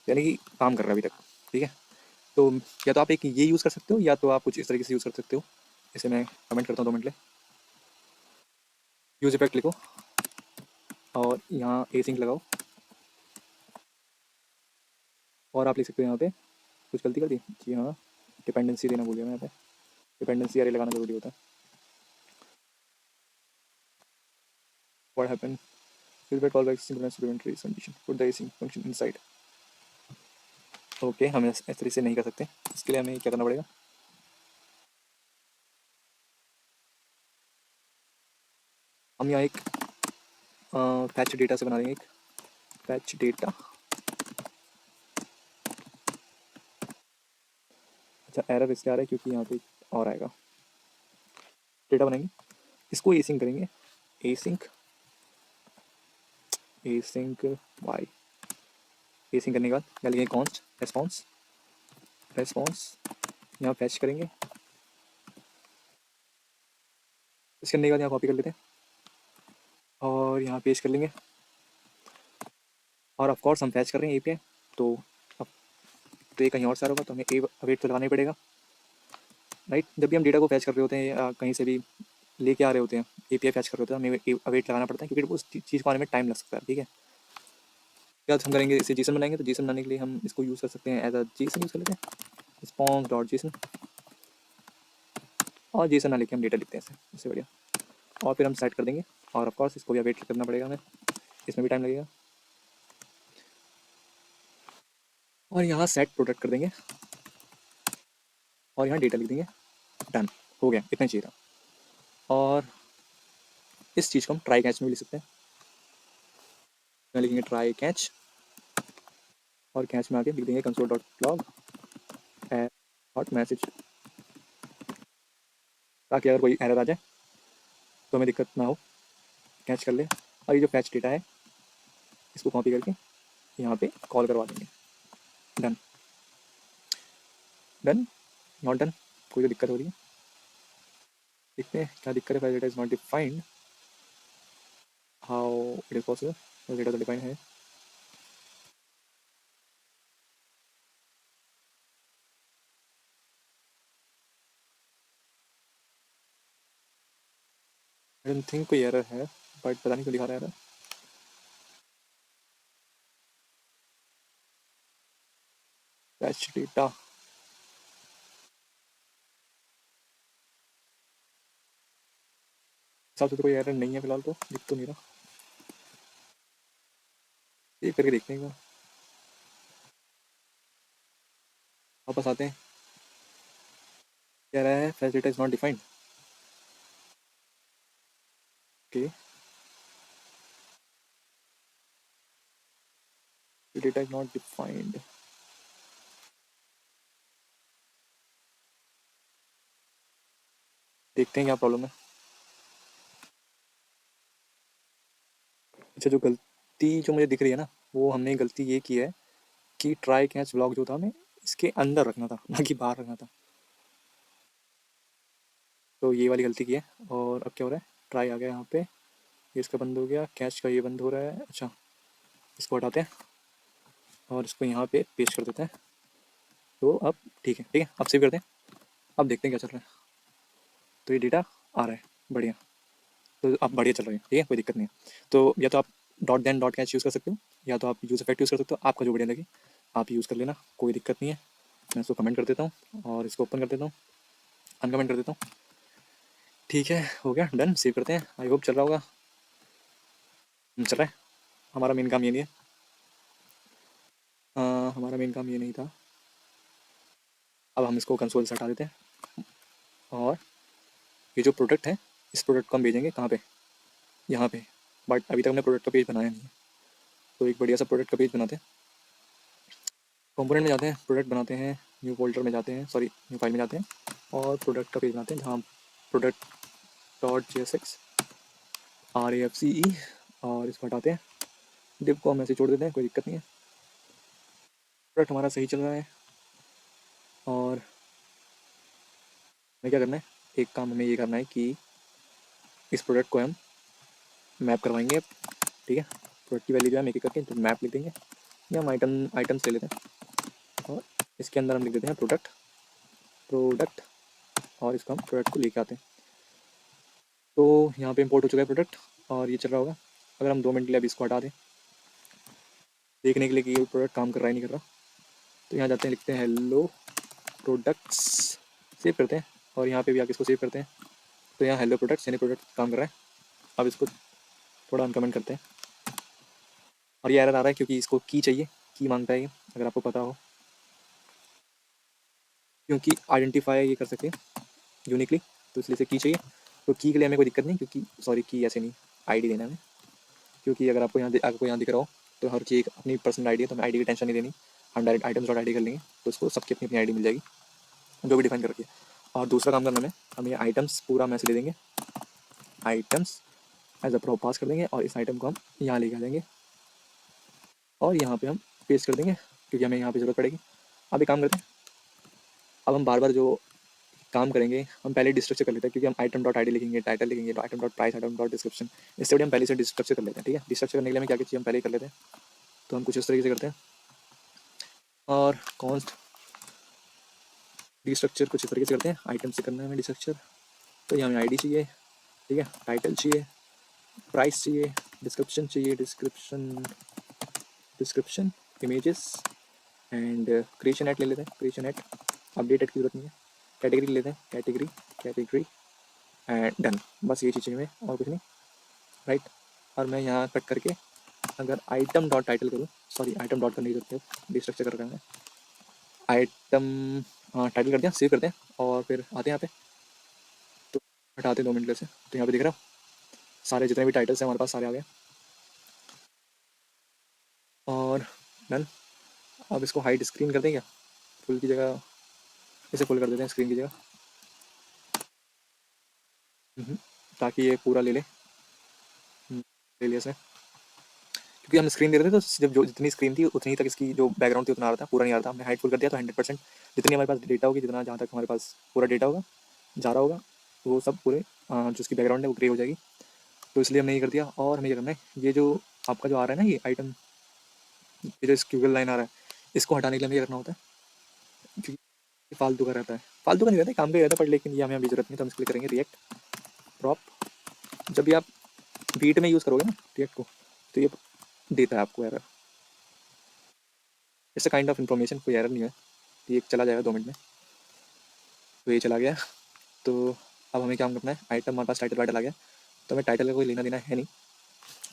यानी कि काम कर रहा है अभी तक, ठीक है। तो या तो आप एक ये यूज़ कर सकते हो, या तो आप कुछ इस तरीके से यूज़ कर सकते हो। इसे मैं कमेंट करता हूँ 2 मिनट ले, यूज़ इफेक्ट लिखो और यहाँ एसिंक लगाओ, और आप लिख सकते हो यहाँ पे कुछ गलती कर दी जी, हाँ डिपेंडेंसी देना भूल गया मैं, यहाँ पे डिपेंडेंसी अरे लगाना जरूरी होता है। व्हाट हैपन फिर callback synchronous prevent race condition put the async function inside। Okay, हम इस तरीके से नहीं कर सकते, इसके लिए हमें क्या करना पड़ेगा? हम यहाँ एक फैच डेटा से बना देंगे, एक फैच डेटा, अच्छा एरर इसलिए आ रहा है क्योंकि यहाँ पे और आएगा, डेटा बनाएंगे, इसको एसिंक करेंगे, एसिंक एसिंक वाई, एसिंक करने के बाद क्या लिखेंगे? कॉन्स्ट रेस्पॉन्स रेस्पॉन्स यहाँ फैच करेंगे। इसके करने के बाद यहाँ कॉपी कर लेते हैं और यहाँ पेस्ट कर लेंगे। और ऑफ कोर्स हम फैच कर रहे हैं एपीआई, तो अब तो ये कहीं और से आ रहा होगा, तो हमें ए अवेट तो लगाना ही पड़ेगा, राइट। जब भी हम डेटा को फैच कर रहे होते हैं या कहीं से भी लेके आ रहे होते हैं, एपीआई फैच कर रहे होते हैं, हमें अवेट लगाना पड़ता है, क्योंकि उस चीज़ को आने में टाइम लग सकता है, ठीक है। क्या हम करेंगे, इसे जेसन बनाएंगे, तो जेसन बनाने के लिए हम इसको यूज़ कर सकते हैं, एज अ जेसन यूज़ कर लेते हैं, रिस्पॉन्स डॉट जेसन, और जेसन ना लेके हम डेटा लिखते हैं ऐसे, इससे बढ़िया। और फिर हम सेट कर देंगे, और ऑफकोर्स इसको भी अवेट करना पड़ेगा हमें, इसमें भी टाइम लगेगा। और यहाँ सेट प्रोडक्ट कर देंगे और यहाँ डेटा लिख देंगे, डन, हो गया, इतना ही चाहिए था। और इस चीज़ को हम ट्राई कैच में भी लिख सकते हैं, यहाँ लिखेंगे ट्राई कैच, और कैच में आके लिख देंगे console dot log dot message, ताकि अगर कोई एरर आ जाए तो हमें दिक्कत ना हो, कैच कर ले। और ये जो फैच डेटा है इसको कॉपी करके यहाँ पे कॉल करवा देंगे, डन डन नॉट डन, कोई तो दिक्कत हो रही है, देखते हैं क्या दिक्कत है। Fetch data is not defined, how it is possible, data तो डिफाइन है। आई डोंट थिंक कोई एरर है, बट पता नहीं क्यों दिखा रहा है एरर। फैच डेटा हिसाब से तो कोई एरर नहीं है फिलहाल, तो दिख तो नहीं रहा, ये करके देखते हैं एक बार। वापस आते हैं, कह रहा है fetch data is not defined, okay, data is not defined, देखते हैं क्या प्रॉब्लम है। अच्छा, जो गलती जो मुझे दिख रही है ना, वो हमने गलती ये की है कि ट्राई कैच व्लॉग जो था हमें इसके अंदर रखना था, ना कि बाहर रखना था, तो ये वाली गलती की है। और अब क्या हो रहा है, ट्राई आ गया यहाँ पे, ये इसका बंद हो गया, कैच का ये बंद हो रहा है। अच्छा, इसको हटाते हैं और इसको यहाँ पे पेस्ट कर देते हैं, तो अब ठीक है, ठीक है, अब सेव करते हैं, अब देखते हैं क्या चल रहा है। तो ये डेटा आ रहा है, बढ़िया, तो आप बढ़िया चल रहे हैं, ठीक है, कोई दिक्कत नहीं है। तो या तो आप dot then dot catch use कर सकते हो, या तो आप यूज़ इफेक्ट यूज़ कर सकते हो, आपका जो बढ़िया लगे आप यूज़ कर लेना, कोई दिक्कत नहीं है। मैं इसको कमेंट कर देता हूँ और इसको ओपन कर देता हूँ, अनकमेंट कर देता हूँ, ठीक है, हो गया, डन, सेव करते हैं। आई होप चल रहा होगा, चल रहा है। हमारा मेन काम ये नहीं है, हमारा मेन काम ये नहीं था। अब हम इसको कंसोल से हटा देते हैं, और ये जो प्रोडक्ट है, इस प्रोडक्ट को हम भेजेंगे कहाँ पे, यहाँ पे, बट अभी तक हमने प्रोडक्ट का पेज बनाया नहीं है, तो एक बढ़िया सा प्रोडक्ट का पेज बनाते हैं। कंपोनेंट में जाते हैं, प्रोडक्ट बनाते हैं, न्यू फोल्डर में जाते हैं, सॉरी न्यू फाइल में जाते हैं, और प्रोडक्ट का पेज बनाते हैं, जहाँ product dot J S X R A F C E, और इसको हटाते हैं, डिव को हम ऐसे छोड़ देते हैं, कोई दिक्कत नहीं है। प्रोडक्ट हमारा सही चल रहा है, और हमें क्या करना है, एक काम हमें ये करना है कि इस प्रोडक्ट को हम मैप करवाएंगे, ठीक है। प्रोडक्ट की वैल्यू जो है हम एक एक करके तो मैप लिख देंगे, या हम आइटम्स ले लेते हैं, और इसके अंदर हम लिख देते हैं प्रोडक्ट प्रोडक्ट, और इसको हम प्रोडक्ट को लेके आते हैं। तो यहाँ पे इंपोर्ट हो चुका है प्रोडक्ट, और ये चल रहा होगा। अगर हम 2 मिनट के लिए अभी इसको हटा दें, देखने के लिए कि ये प्रोडक्ट काम कर रहा है नहीं कर रहा, तो यहाँ जाते हैं, लिखते हैं हेलो प्रोडक्ट्स, सेव करते हैं, और यहाँ पे भी आके इसको सेव करते हैं, तो यहाँ हेलो प्रोडक्ट्स यानी प्रोडक्ट काम कर रहा है। अब इसको थोड़ा अनकमेंट करते हैं, और ये एरर आ रहा है क्योंकि इसको की चाहिए, की मांगता है ये, अगर आपको पता हो, क्योंकि आइडेंटिफाई ये कर सके यूनिकली, तो इसलिए से की चाहिए। तो की के लिए हमें कोई दिक्कत नहीं, क्योंकि सॉरी की ऐसे नहीं, आईडी देना है हमें, क्योंकि अगर आपको यहाँ दिख रहा हो तो हर चीज़ अपनी पर्सनल आईडी है, तो हमें आईडी की टेंशन नहीं देनी, हम डायरेक्ट आइटम्स डॉट आईडी कर लेंगे, तो उसको सबकी अपनी अपनी आईडी मिल जाएगी, जो भी डिफाइन कर रखी है। और दूसरा काम करना हम ये आइटम्स पूरा मैसेज ले देंगे, आइटम्स एज अ प्रॉप पास कर देंगे, और इस आइटम को हम यहाँ लेके आ जाएंगे, और यहाँ पे हम पेस्ट कर देंगे, क्योंकि हमें यहाँ पे ज़रूरत पड़ेगी। अब एक काम करते हैं, अब हम बार बार जो काम करेंगे हम पहले डिस्ट्रक्चर कर लेते हैं, क्योंकि हम आइटम डॉट आई डी लिखेंगे, टाइटल लिखेंगे, item dot price, item dot description. इससे बड़ी हम पहले से डिस्ट्रक्चर कर लेते हैं। ठीक है, डिस्ट्रक्चर करने के लिए हमें क्या क्या चीज़ हम पहले ही कर लेते हैं। तो हम कुछ इस तरीके से करते हैं, और कॉन्स्ट डिस्ट्रक्चर कुछ इस तरीके से करते हैं। आइटम से करना है हमें डिस्ट्रक्चर, तो यहाँ हमें आई डी चाहिए, ठीक है, टाइटल चाहिए, प्राइस चाहिए, डिस्क्रिप्शन चाहिए, description images, and creation at ले लेते हैं, क्रिएशन एट, अपडेट एट की जरूरत नहीं है, कैटेगरी लेते हैं, कैटेगरी, कैटेगरी एंड डन। बस ये चीज़ चाहिए हमें और कुछ नहीं, राइट। और मैं यहाँ कट करके अगर आइटम डॉट टाइटल करूँ, सॉरी आइटम डॉट करने की जरूरत है, डिस्ट्रक्चर कर रहा है आइटम, टाइटल कर दिया, सेव करते हैं और फिर आते हैं यहाँ पे, तो हटाते हैं 2 मिनट से। तो यहाँ पे दिख रहा सारे जितने भी टाइटल्स हैं हमारे पास सारे आ गए, और डन। अब इसको हाइड स्क्रीन कर दें क्या, फुल की जगह, इसे फुल कर देते हैं स्क्रीन की जगह, ताकि ये पूरा ले ले, ले लिया इसने। क्योंकि हम स्क्रीन दे रहे थे तो सिर्फ जो जितनी स्क्रीन थी उतनी तक इसकी जो बैकग्राउंड थी उतना आ रहा था, पूरा नहीं आ रहा था। हमने हाइट फुल कर दिया तो 100% जितनी हमारे पास डेटा होगी, जितना जहाँ तक हमारे पास पूरा डेटा होगा जा रहा होगा, वो सब पूरे जो उसकी बैकग्राउंड है वो ग्रे हो जाएगी। तो इसलिए हमने ये कर दिया। और हमें ये करना है, ये जो आपका जो आ रहा है ना ये आइटम, ये जो स्क्यूगल लाइन आ रहा है, इसको हटाने के लिए हमें ये करना होता है, क्योंकि ये फालतू का रहता है, फालतू का नहीं रहता है, काम का ही रहता है, पर लेकिन ये हमें अभी जरूरत नहीं, तो हम इसके लिए करेंगे रिएक्ट प्रॉप। जब भी आप बीट में यूज़ करोगे ना रिएक्ट को, तो ये देता है आपको error, it's a kind of information, कोई एरर नहीं है। तो ये चला जाएगा 2 मिनट में, तो ये चला गया। तो अब हमें क्या करना है, आइटम हमारे पास टाइटल वाइटल आ गया, तो हमें टाइटल का कोई लेना देना है नहीं,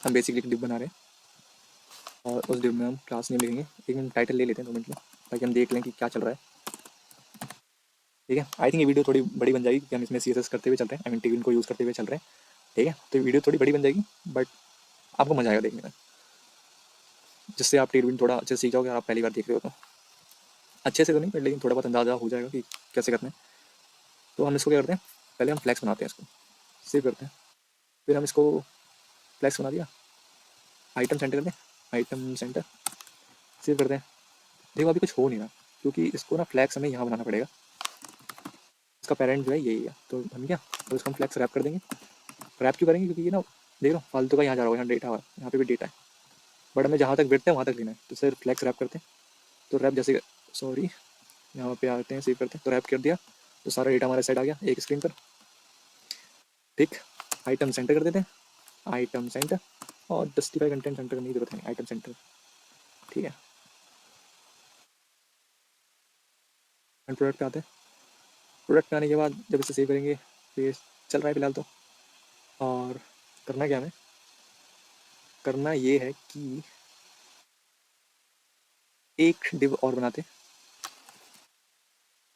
हम बेसिकली डिप बना रहे हैं और उस डिप में हम क्लास नेम लिखेंगे। एक मिनट टाइटल ले लेते हैं 2 मिनट में, ताकि हम देख लें कि क्या चल रहा है। ठीक है, आई थिंक ये वीडियो थोड़ी बड़ी बन जाएगी, क्योंकि हम इसमें CSS करते हुए चल रहे हैं, आई मीन टीविन को यूज़ करते हुए चल रहे हैं। ठीक है, तो वीडियो थोड़ी बड़ी बन जाएगी, बट आपको मजा आएगा देखने में, जिससे आप टीविन थोड़ा अच्छे से सीख जाओगे। और आप पहली बार देख रहे हो तो अच्छे से तो नहीं, पर लेकिन थोड़ा बहुत अंदाजा हो जाएगा कि कैसे करना है। तो हम इसको क्या करते हैं, पहले हम फ्लैक्स बनाते हैं, इसको सेव करते हैं, फिर हम इसको फ्लैक्स बना दिया, आइटम सेंटर करते हैं, आइटम सेंटर, सेव करते हैं। देखो अभी कुछ हो नहीं रहा, क्योंकि इसको ना फ्लैक्स हमें यहाँ बनाना पड़ेगा, इसका पेरेंट जो है यही है। तो हम क्या, तो इसको हम फ्लैक्स रैप कर देंगे। रैप क्यों करेंगे, क्योंकि ये ना देख लो फालतू का यहाँ जा रहा होगा, यहाँ डेटा है, यहाँ पे भी डेटा है, बट हमें जहाँ तक बैठते हैं वहाँ तक लेना है, तो सिर्फ फ्लैक्स रैप करते हैं। तो रैप जैसे, सॉरी यहाँ पे आते हैं, सेव करते हैं, तो रैप कर दिया, तो सारा डेटा हमारे साइड आ गया एक स्क्रीन पर। ठीक, आइटम सेंटर कर देते हैं, आइटम सेंटर, और जस्टिफाई कंटेंट सेंटर करने की जरूरत नहीं, आइटम सेंटर। ठीक है, एंड प्रोडक्ट पे आते हैं। प्रोडक्ट पे आने के बाद जब इसे सेव करेंगे, फिर चल रहा है फिलहाल तो। और करना क्या हमें, करना ये है कि एक डिव और बनाते हैं,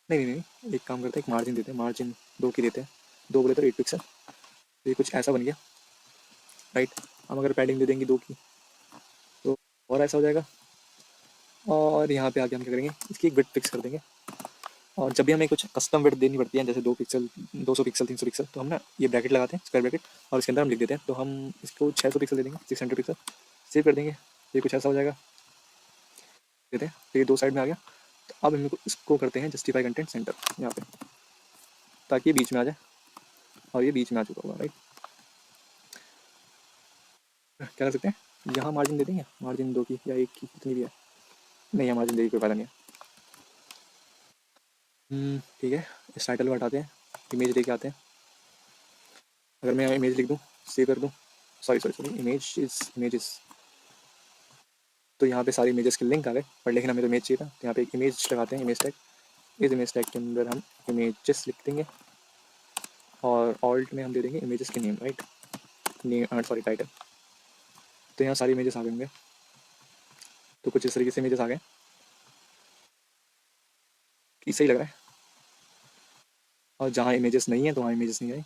नहीं नहीं नहीं, एक काम करते हैं, एक मार्जिन देते हैं, मार्जिन 2 की देते हैं, 2 बोले तो 8 पिक्सल। तो ये कुछ ऐसा बन गया, राइट। हम अगर पैडिंग दे देंगे 2 की, तो और ऐसा हो जाएगा। और यहाँ पे आके हम क्या करेंगे, इसकी एक विड्थ फिक्स कर देंगे। और जब भी हमें कुछ कस्टम विड्थ देनी पड़ती है, जैसे 2 पिक्सल, 200 पिक्सल, 300 पिक्सल, तो हम ना ये ब्रैकेट लगाते हैं, स्क्वायर ब्रैकेट, और इसके अंदर हम लिख देते हैं। तो हम इसको 600 पिक्सल दे देंगे, 600 पिक्सल, सेव कर देंगे। ये कुछ ऐसा हो जाएगा, देते हैं, तो ये 2 साइड में आ गया। तो अब हम इसको करते हैं जस्टिफाई कंटेंट सेंटर यहाँ पे, ताकि ये बीच में आ जाए, और ये बीच में आ चुका होगा, राइट। क्या कर सकते हैं, यहाँ मार्जिन दे देंगे, मार्जिन 2 की या 1 की, कितनी भी है, नहीं यहाँ मार्जिन देने की कोई फायदा नहीं है। ठीक है, इस टाइटल को हटाते हैं, इमेज लेके आते हैं। अगर मैं इमेज लिख दूँ, सेव कर दूँ, सॉरी सॉरी सॉरी, इमेजेस, तो यहाँ पे सारी इमेजेस के लिंक आ गए, पर लेकिन हमें तो इमेज चाहिए था, तो यहाँ पे एक इमेज लगाते हैं, इमेज टैग। इस इमेज टैग के अंदर हम इमेजेस लिख देंगे, और ऑल्ट में हम दे देंगे इमेजेस के name, right, name, sorry title. तो यहाँ सारी इमेजेस आ गए होंगे, तो कुछ इस तरीके से इमेजेस आ गए, कि सही लग रहा है। और जहाँ इमेजेस नहीं है तो वहाँ इमेजेस नहीं आई।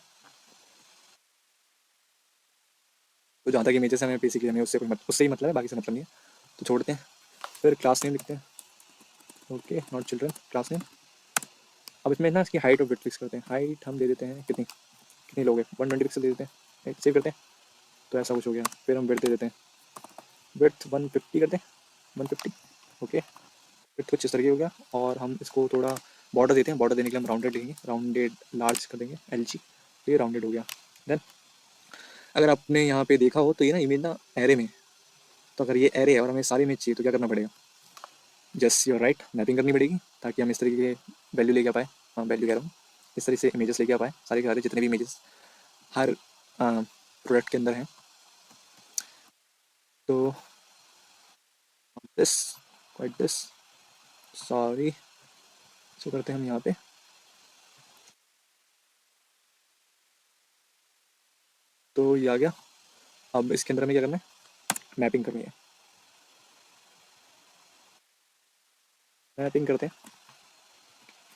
तो जहाँ तक इमेजेस हमें बेसिकली हमें उससे ही मतलब है, बाकी से मतलब नहीं है, तो छोड़ते हैं। फिर क्लास नेम लिखते हैं, okay, not children, class name. अब इसमें ना इसकी हाइट और विड्थ फिक्स करते हैं। हाइट हम दे देते हैं कितनी, कितनी लोग हैं, 120 पिक्सल दे देते हैं, राइट, सेव करते हैं। तो ऐसा कुछ हो गया। फिर हम विड्थ दे देते हैं, विड्थ 150 करते हैं, 150, ओके। फिर कुछ इस तरीके हो गया। और हम इसको थोड़ा बॉर्डर देते हैं। बॉर्डर देने के लिए हम राउंडेड लेंगे, राउंडेड लार्ज कर देंगे LG, तो ये राउंडेड हो गया। देन अगर आपने यहाँ पे देखा हो तो ये ना इमेज ना एरे में है। तो अगर ये एरे है और हमें सारी इमेज चाहिए तो क्या करना पड़ेगा? जस्ट योर राइट, मैपिंग करनी पड़ेगी ताकि हम इस तरीके के वैल्यू लेके आ पाए। हाँ, वैल्यू कह रहा हूँ, इस तरह से इमेजेस लेके आ पाए, सारे के सारे जितने भी इमेजेस हर प्रोडक्ट के अंदर हैं। तो दिस क्वाइट दिस सॉरी, इसको करते हैं हम यहाँ पे। तो ये आ गया। अब इसके अंदर हमें क्या करना है? मैपिंग करनी है। मैपिंग करते हैं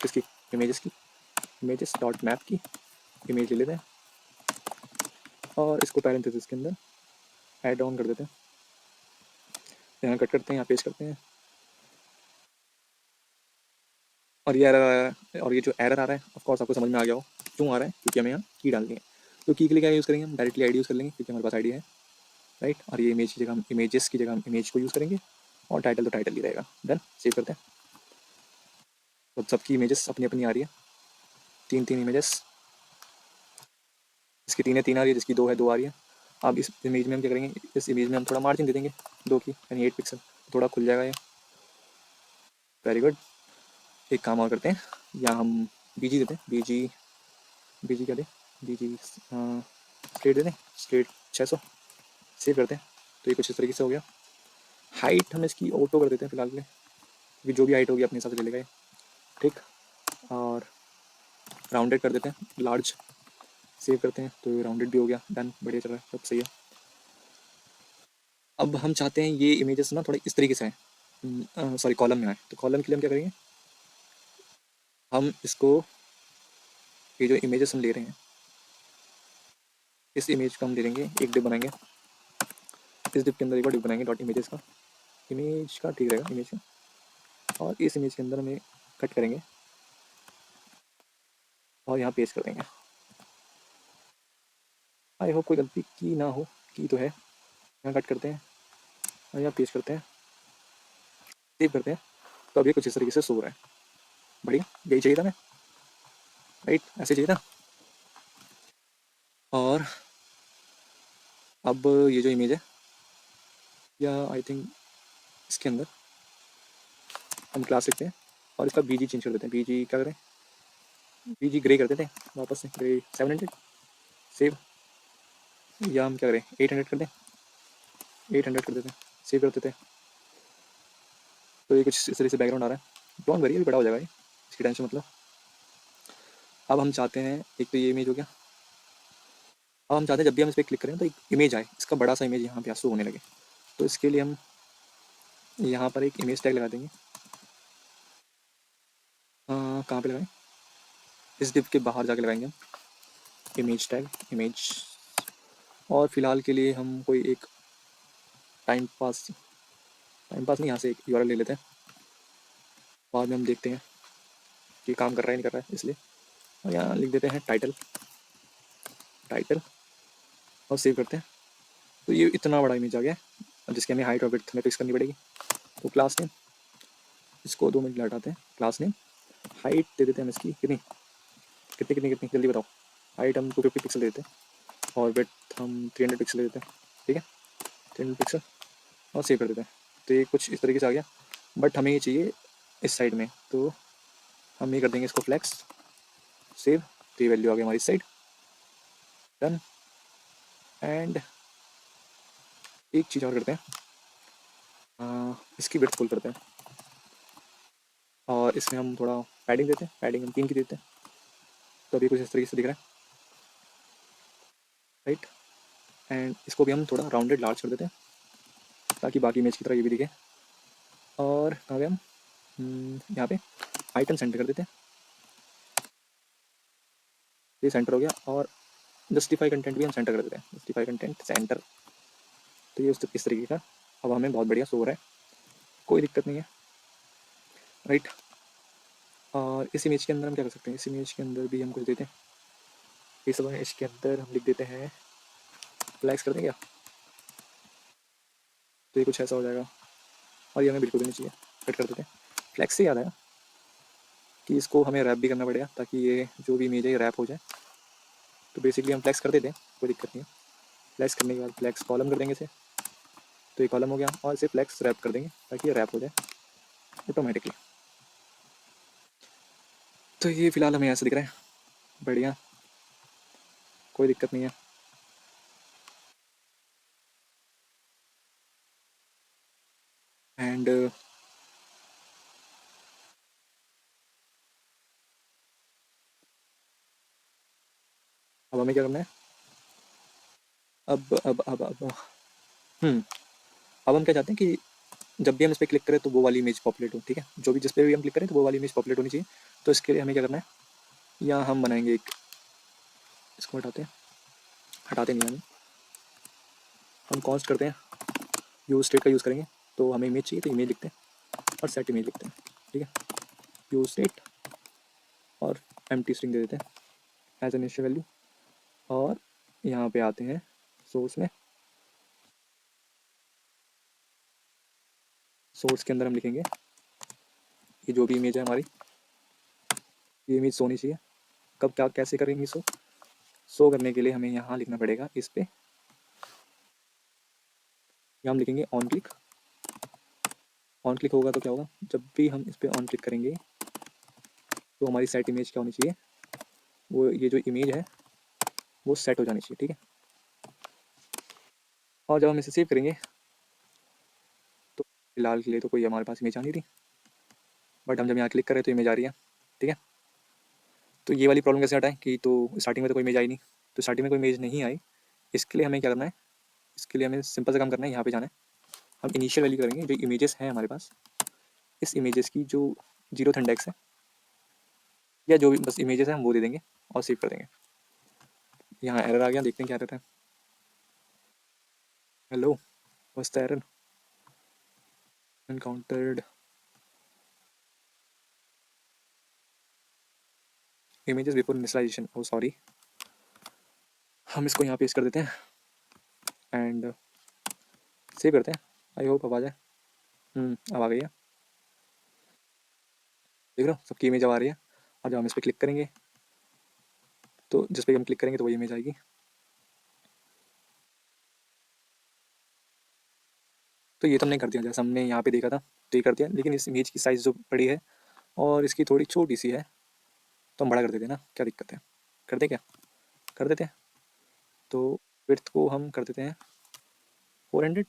किसकी? इमेजेस की। इमेजेस डॉट मैप की इमेज ले लेते हैं और इसको पैरेंथेसिस के अंदर ऐड ऑन कर देते हैं। यहाँ कट करते हैं, यहाँ पेस्ट करते हैं। और ये एरर आ रहा है, और ये जो एरर आ रहा है ऑफ कोर्स आपको समझ में आ गया हो क्यों आ रहा है, क्योंकि हमें यहाँ की डालनी है। तो की के लिए क्या यूज़ करेंगे? हम डायरेक्टली आईडी यूज़ कर लेंगे क्योंकि हमारे पास आईडी है, राइट। और ये इमेज की जगह हम इमेजेस की जगह हम इमेज को यूज़ करेंगे और टाइटल तो टाइटल ही रहेगा। देन सेव करते हैं। तो सबकी इमेजेस अपनी अपनी आ रही है, तीन तीन इमेजेस। इसकी तीन है तीन आ रही है, जिसकी दो है दो आ रही है। अब इस इमेज में हम क्या करेंगे? इस इमेज में हम थोड़ा मार्जिन दे देंगे दो की, यानी 8 पिक्सल, थोड़ा खुल जाएगा ये। Very good. एक काम और करते हैं, या हम BG देते हैं। BG क्या दें? BG स्लेट दे दें, स्लेट 600। सेव करते हैं। तो ये कुछ इस तरीके से हो गया। हाइट हम इसकी ऑटो कर देते हैं फिलहाल के लिए, क्योंकि जो भी हाइट होगी अपने हिसाब से चलेगा ये, ठीक। और राउंडेड कर देते हैं लार्ज। सेव करते हैं तो ये राउंडेड भी हो गया। डन, बढ़िया चल रहा है, सब सही है। अब हम चाहते हैं ये इमेजेस ना थोड़े इस तरीके से आए, सॉरी कॉलम में आए। तो कॉलम के लिए हम क्या करेंगे? हम इसको, ये जो इमेजेस हम ले रहे हैं, इस इमेज का हम ले लेंगे, एक डिप बनाएंगे। इस डिप के अंदर एक और डिप बनाएंगे डॉट इमेजेस का, इमेज का ठीक रहेगा, इमेज का। और इस इमेज के अंदर हम कट करेंगे और यहाँ पेस्ट कर देंगे। आई होप कोई गलती की ना हो, की तो है। यहाँ कट करते हैं और यहाँ पेस्ट करते हैं, सेव करते हैं। तो अब ये कुछ इस तरीके से सो रहा है। बढ़िया, यही चाहिए था हमें, राइट, ऐसे चाहिए था। और अब ये जो इमेज है, या आई थिंक इसके अंदर हम क्लास लिखते हैं और इसका BG चेंज कर देते हैं। BG क्या करें? BG ग्रे कर देते हैं वापस से, ग्रे 700। सेव, या हम क्या करें? 800 कर दें, 800 कर देते हैं, सेव कर देते हैं। तो ये कुछ इस तरह से बैकग्राउंड आ रहा है। डोंट वरी, अभी बड़ा हो जाएगा ये, इसकी टेंशन मतलब। अब हम चाहते हैं, एक तो ये इमेज हो गया। अब हम चाहते हैं जब भी हम इस पर क्लिक करें तो एक इमेज आए, इसका बड़ा सा इमेज यहाँ पे शो होने लगे। तो इसके लिए हम यहाँ पर एक इमेज टैग लगा देंगे। कहाँ पे लगाएं? इस डिप के बाहर जाके लगाएंगे हम इमेज टैग, इमेज। और फिलहाल के लिए हम कोई एक टाइम पास नहीं, यहाँ से एक URL ले लेते हैं, बाद में हम देखते हैं कि काम कर रहा है नहीं कर रहा है, इसलिए। और यहाँ लिख देते हैं टाइटल, टाइटल, और सेव करते हैं। तो ये इतना बड़ा इमेज आ गया है, जिसकी हमें हाइट और विड्थ हमें फिक्स करनी पड़ेगी। तो क्लास नेम, इसको 2 मिनट हटाते हैं। क्लास नेम, हाइट दे देते हैं हम इसकी कितनी कितनी कितनी कितनी जल्दी बताओ। हाइट हम 250 पिक्सल दे देते हैं और विड्थ हम 300 पिक्सल दे देते हैं, ठीक है, 300 पिक्सल, और सेव कर देते हैं। तो ये कुछ इस तरीके से आ गया, बट हमें ये चाहिए इस साइड में। तो हम ये कर देंगे इसको फ्लैक्स, सेव। तो ये वैल्यू आ गई हमारी इस साइड। डन। एंड एक चीज़ और करते हैं, इसकी विड्थ फुल करते हैं और इसमें हम थोड़ा पैडिंग देते हैं। पैडिंग हम 3 की देते हैं। तो अभी कुछ इस तरीके से दिख रहा है, राइट। एंड इसको भी हम थोड़ा राउंडेड लार्ज कर देते हैं ताकि बाकी इमेज की तरह ये भी दिखे। और कहाँ गए हम? यहाँ पे आइटम सेंटर कर देते हैं। ये सेंटर हो गया। और जस्टिफाई कंटेंट भी हम सेंटर कर देते हैं, जस्टिफाई कंटेंट सेंटर। तो ये इस तरीके का अब हमें बहुत बढ़िया शो हो रहा है, कोई दिक्कत नहीं है, राइट। और इस इमेज के अंदर हम क्या कर सकते हैं? इस इमेज के अंदर भी हम कुछ देते हैं। इस इमेज के अंदर हम लिख देते हैं, फ्लैक्स कर दें क्या? तो ये कुछ ऐसा हो जाएगा और ये हमें बिल्कुल भी नहीं चाहिए, कट कर देते हैं। फ्लैक्स से याद आया कि इसको हमें रैप भी करना पड़ेगा ताकि ये जो भी इमेज है ये रैप हो जाए। तो बेसिकली हम फ्लैक्स कर देते हैं, कोई दिक्कत नहीं है। फ्लैक्स करने के बाद फ्लैक्स कॉलम कर देंगे इसे, तो ये कॉलम हो गया, और इसे फ्लैक्स रैप कर देंगे ताकि ये रैप हो जाए ऑटोमेटिकली। तो ये फिलहाल हमें ऐसे दिख रहा है, बढ़िया, कोई दिक्कत नहीं है। एंड अब हमें क्या करना है, अब हम्म अब हम क्या चाहते हैं कि जब भी हम इस पर क्लिक करें तो वो वाली इमेज पॉपुलेट हो, ठीक है, जो भी जिस पे भी हम क्लिक करें तो वो वाली इमेज पॉपुलेट होनी चाहिए। तो इसके लिए हमें क्या करना है, यहाँ हम बनाएंगे एक, इसको हटाते नहीं हैं हम कॉन्स्ट करते हैं, यूज स्टेट का यूज़ करेंगे। तो हमें इमेज चाहिए तो इमेज लिखते हैं और सेट इमेज लिखते हैं, ठीक है, यूज स्टेट और एम्प्टी स्ट्रिंग दे देते हैं एज एन इनिशियल वैल्यू। और यहाँ पे आते हैं सोर्स में, सोर्स के अंदर हम लिखेंगे ये जो भी इमेज है हमारी, ये इमेज सोनी चाहिए। कब क्या कैसे करेंगे शो करने के लिए हमें यहाँ लिखना पड़ेगा इस पे, हम लिखेंगे ऑन क्लिक। ऑन क्लिक होगा तो क्या होगा, जब भी हम इस पर ऑन क्लिक करेंगे तो हमारी सेट इमेज क्या होनी चाहिए, वो ये जो इमेज है वो सेट हो जानी चाहिए, ठीक है। और जब हम इसे सेव करेंगे तो फिलहाल के लिए तो कोई हमारे पास इमेज आ नहीं रही, बट हम जब यहाँ क्लिक करें तो इमेज आ रही है, ठीक है। तो ये वाली प्रॉब्लम कैसे हटाएं कि तो स्टार्टिंग में तो कोई इमेज आई नहीं, तो स्टार्टिंग में कोई इमेज नहीं आई, इसके लिए हमें क्या करना है, इसके लिए हमें सिंपल सा काम करना है, यहाँ पे जाना है, हम इनिशियल वैल्यू करेंगे जो इमेजेस हैं हमारे पास, इस इमेजेस की जो जीरो इंडेक्स है या जो भी बस इमेजेस हैं हम वो दे देंगे और सेव कर देंगे। यहाँ एरर आ गया, देखते हैं क्या रहता है। Hello, what's the error encountered, images before initialization, oh sorry. हम इसको यहाँ पेस्ट कर देते हैं एंड सेव करते हैं, आई होप अब आ जाए। अब आ गई है, देख रहे हो सबकी इमेज अब आ रही है। और जब हम इस पर क्लिक करेंगे तो जिस पर हम क्लिक करेंगे तो वही इमेज आएगी। तो ये तो हमने कर दिया जैसा हमने यहाँ पे देखा था, तो ये कर दिया, लेकिन इस इमेज की साइज़ जो बड़ी है और इसकी थोड़ी छोटी सी है, तो हम बड़ा कर देते हैं ना, क्या दिक्कत है, कर दे क्या, कर देते हैं। तो विड्थ को हम कर देते हैं 400,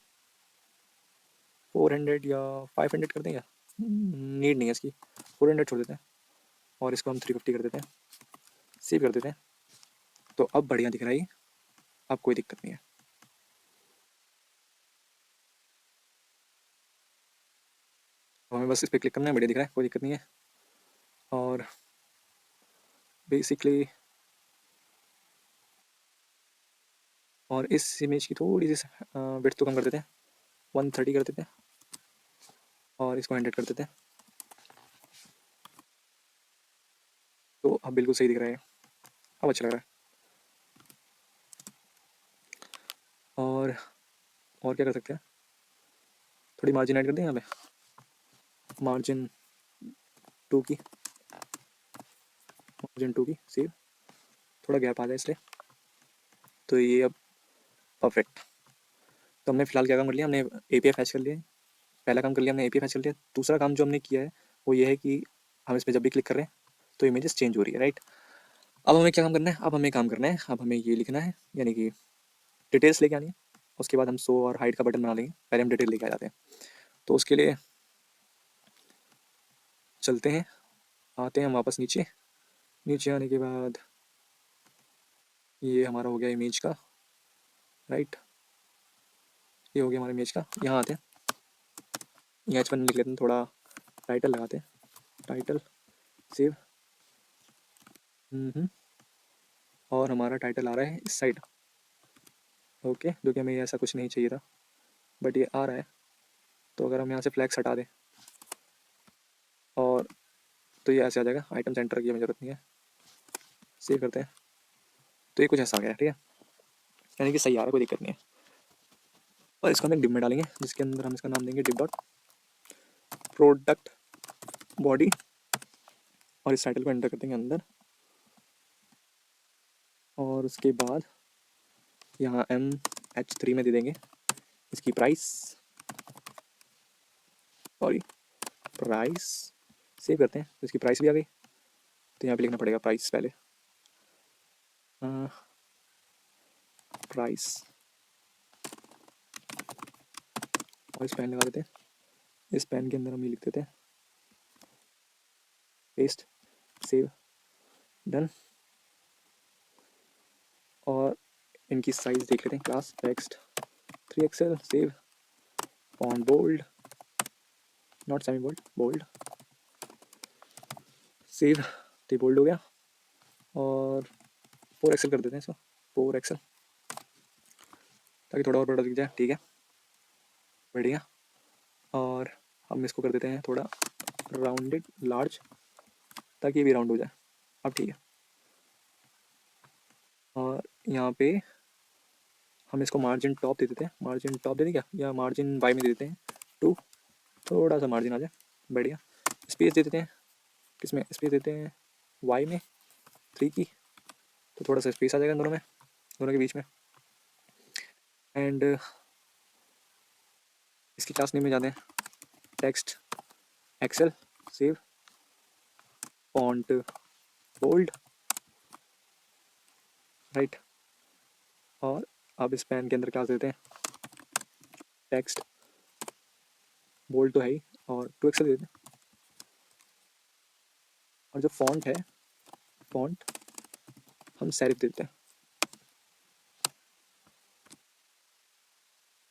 400 या 500 कर दें, क्या नीड नहीं है इसकी, 400 छोड़ देते हैं और इसको हम 350 कर देते हैं, सेव कर देते हैं। तो अब बढ़िया दिख रहा है ये, अब कोई दिक्कत नहीं है। तो हमें बस इस पर क्लिक करना है, बढ़िया दिख रहा है, कोई दिक्कत नहीं है। और बेसिकली और इस इमेज की थोड़ी सी विड्थ तो कम कर देते हैं, 130 कर देते हैं और इसको 100 कर देते हैं। तो अब बिल्कुल सही दिख रहा है, अब अच्छा लग रहा है। और क्या कर सकते हैं, थोड़ी मार्जिन ऐड कर दें यहाँ पे, मार्जिन 2 की, मार्जिन 2 की सेव, थोड़ा गैप आ जाए इसलिए। तो ये अब परफेक्ट। तो हमने फिलहाल क्या काम कर लिया, हमने एपीआई फैच कर लिया, पहला काम कर लिया हमने एपीआई फैच कर लिया। दूसरा काम जो हमने किया है वो ये है कि हम इस पर जब भी क्लिक कर रहे हैं तो इमेजेस चेंज हो रही है, राइट। अब हमें क्या काम करना है, अब हमें काम करना है, अब हमें ये लिखना है, यानी कि डिटेल्स लेके आनी है। उसके बाद हम शो और हाइड का बटन बना लेंगे, पहले हम डिटेल लेके आ जाते हैं। तो उसके लिए चलते हैं, आते हैं हम वापस नीचे, नीचे आने के बाद ये हमारा हो गया इमेज का, राइट, ये हो गया हमारा इमेज का। यहाँ आते हैं, यहाँ H1 लिख लेते हैं, थोड़ा टाइटल लगाते हैं, टाइटल सेव, और हमारा टाइटल आ रहा है इस साइड, ओके, जो कि हमें ऐसा कुछ नहीं चाहिए था बट ये आ रहा है। तो अगर हम यहाँ से फ्लैक्स हटा दें और तो ये ऐसे आ जाएगा, आइटम सेंटर की हमें ज़रूरत नहीं है, सेव करते हैं। तो ये कुछ ऐसा आ गया, ठीक है, यानी कि सही आ रहा है, कोई दिक्कत नहीं है। और इसको हम एक डिप में डालेंगे जिसके अंदर हम इसका नाम देंगे डिप डॉट प्रोडक्ट बॉडी और इस टाइटल को एंटर कर देंगे अंदर, और उसके बाद यहाँ MH3 में दे देंगे इसकी प्राइस, सॉरी प्राइस, सेव करते हैं तो इसकी प्राइस भी आ गई। तो यहाँ पे लिखना पड़ेगा प्राइस पहले, प्राइस, और इस पेन लगा देते हैं। इस पेन के अंदर हम ये लिख देते हैं, पेस्ट, सेव, डन। और इनकी साइज देख लेते हैं, class text 3XL, save, font bold, not semi bold, bold, save, तो बोल्ड हो गया। और 4XL कर देते हैं इसको, 4XL, ताकि थोड़ा और बड़ा दिख जाए, ठीक है, बढ़िया। और हम इसको कर देते हैं थोड़ा राउंडेड, लार्ज, ताकि ये भी राउंड हो जाए। अब ठीक है, और यहाँ पे हम इसको मार्जिन टॉप दे देते हैं, मार्जिन टॉप दे दें क्या, या मार्जिन वाई में दे देते हैं 2, थोड़ा सा मार्जिन आ जाए, बढ़िया। स्पेस दे देते हैं, किसमें स्पेस देते हैं, वाई में 3 की, तो थोड़ा सा स्पेस आ जाएगा दोनों में, दोनों के बीच में। एंड इसकी क्लास नेम में जाते हैं, text XL, save, font bold, right. और अब इस पेन के अंदर क्लास देते हैं, टेक्स्ट बोल्ड तो है ही, और 2XL देते हैं। और जो फॉन्ट है, फॉन्ट हम सेरिफ देते हैं,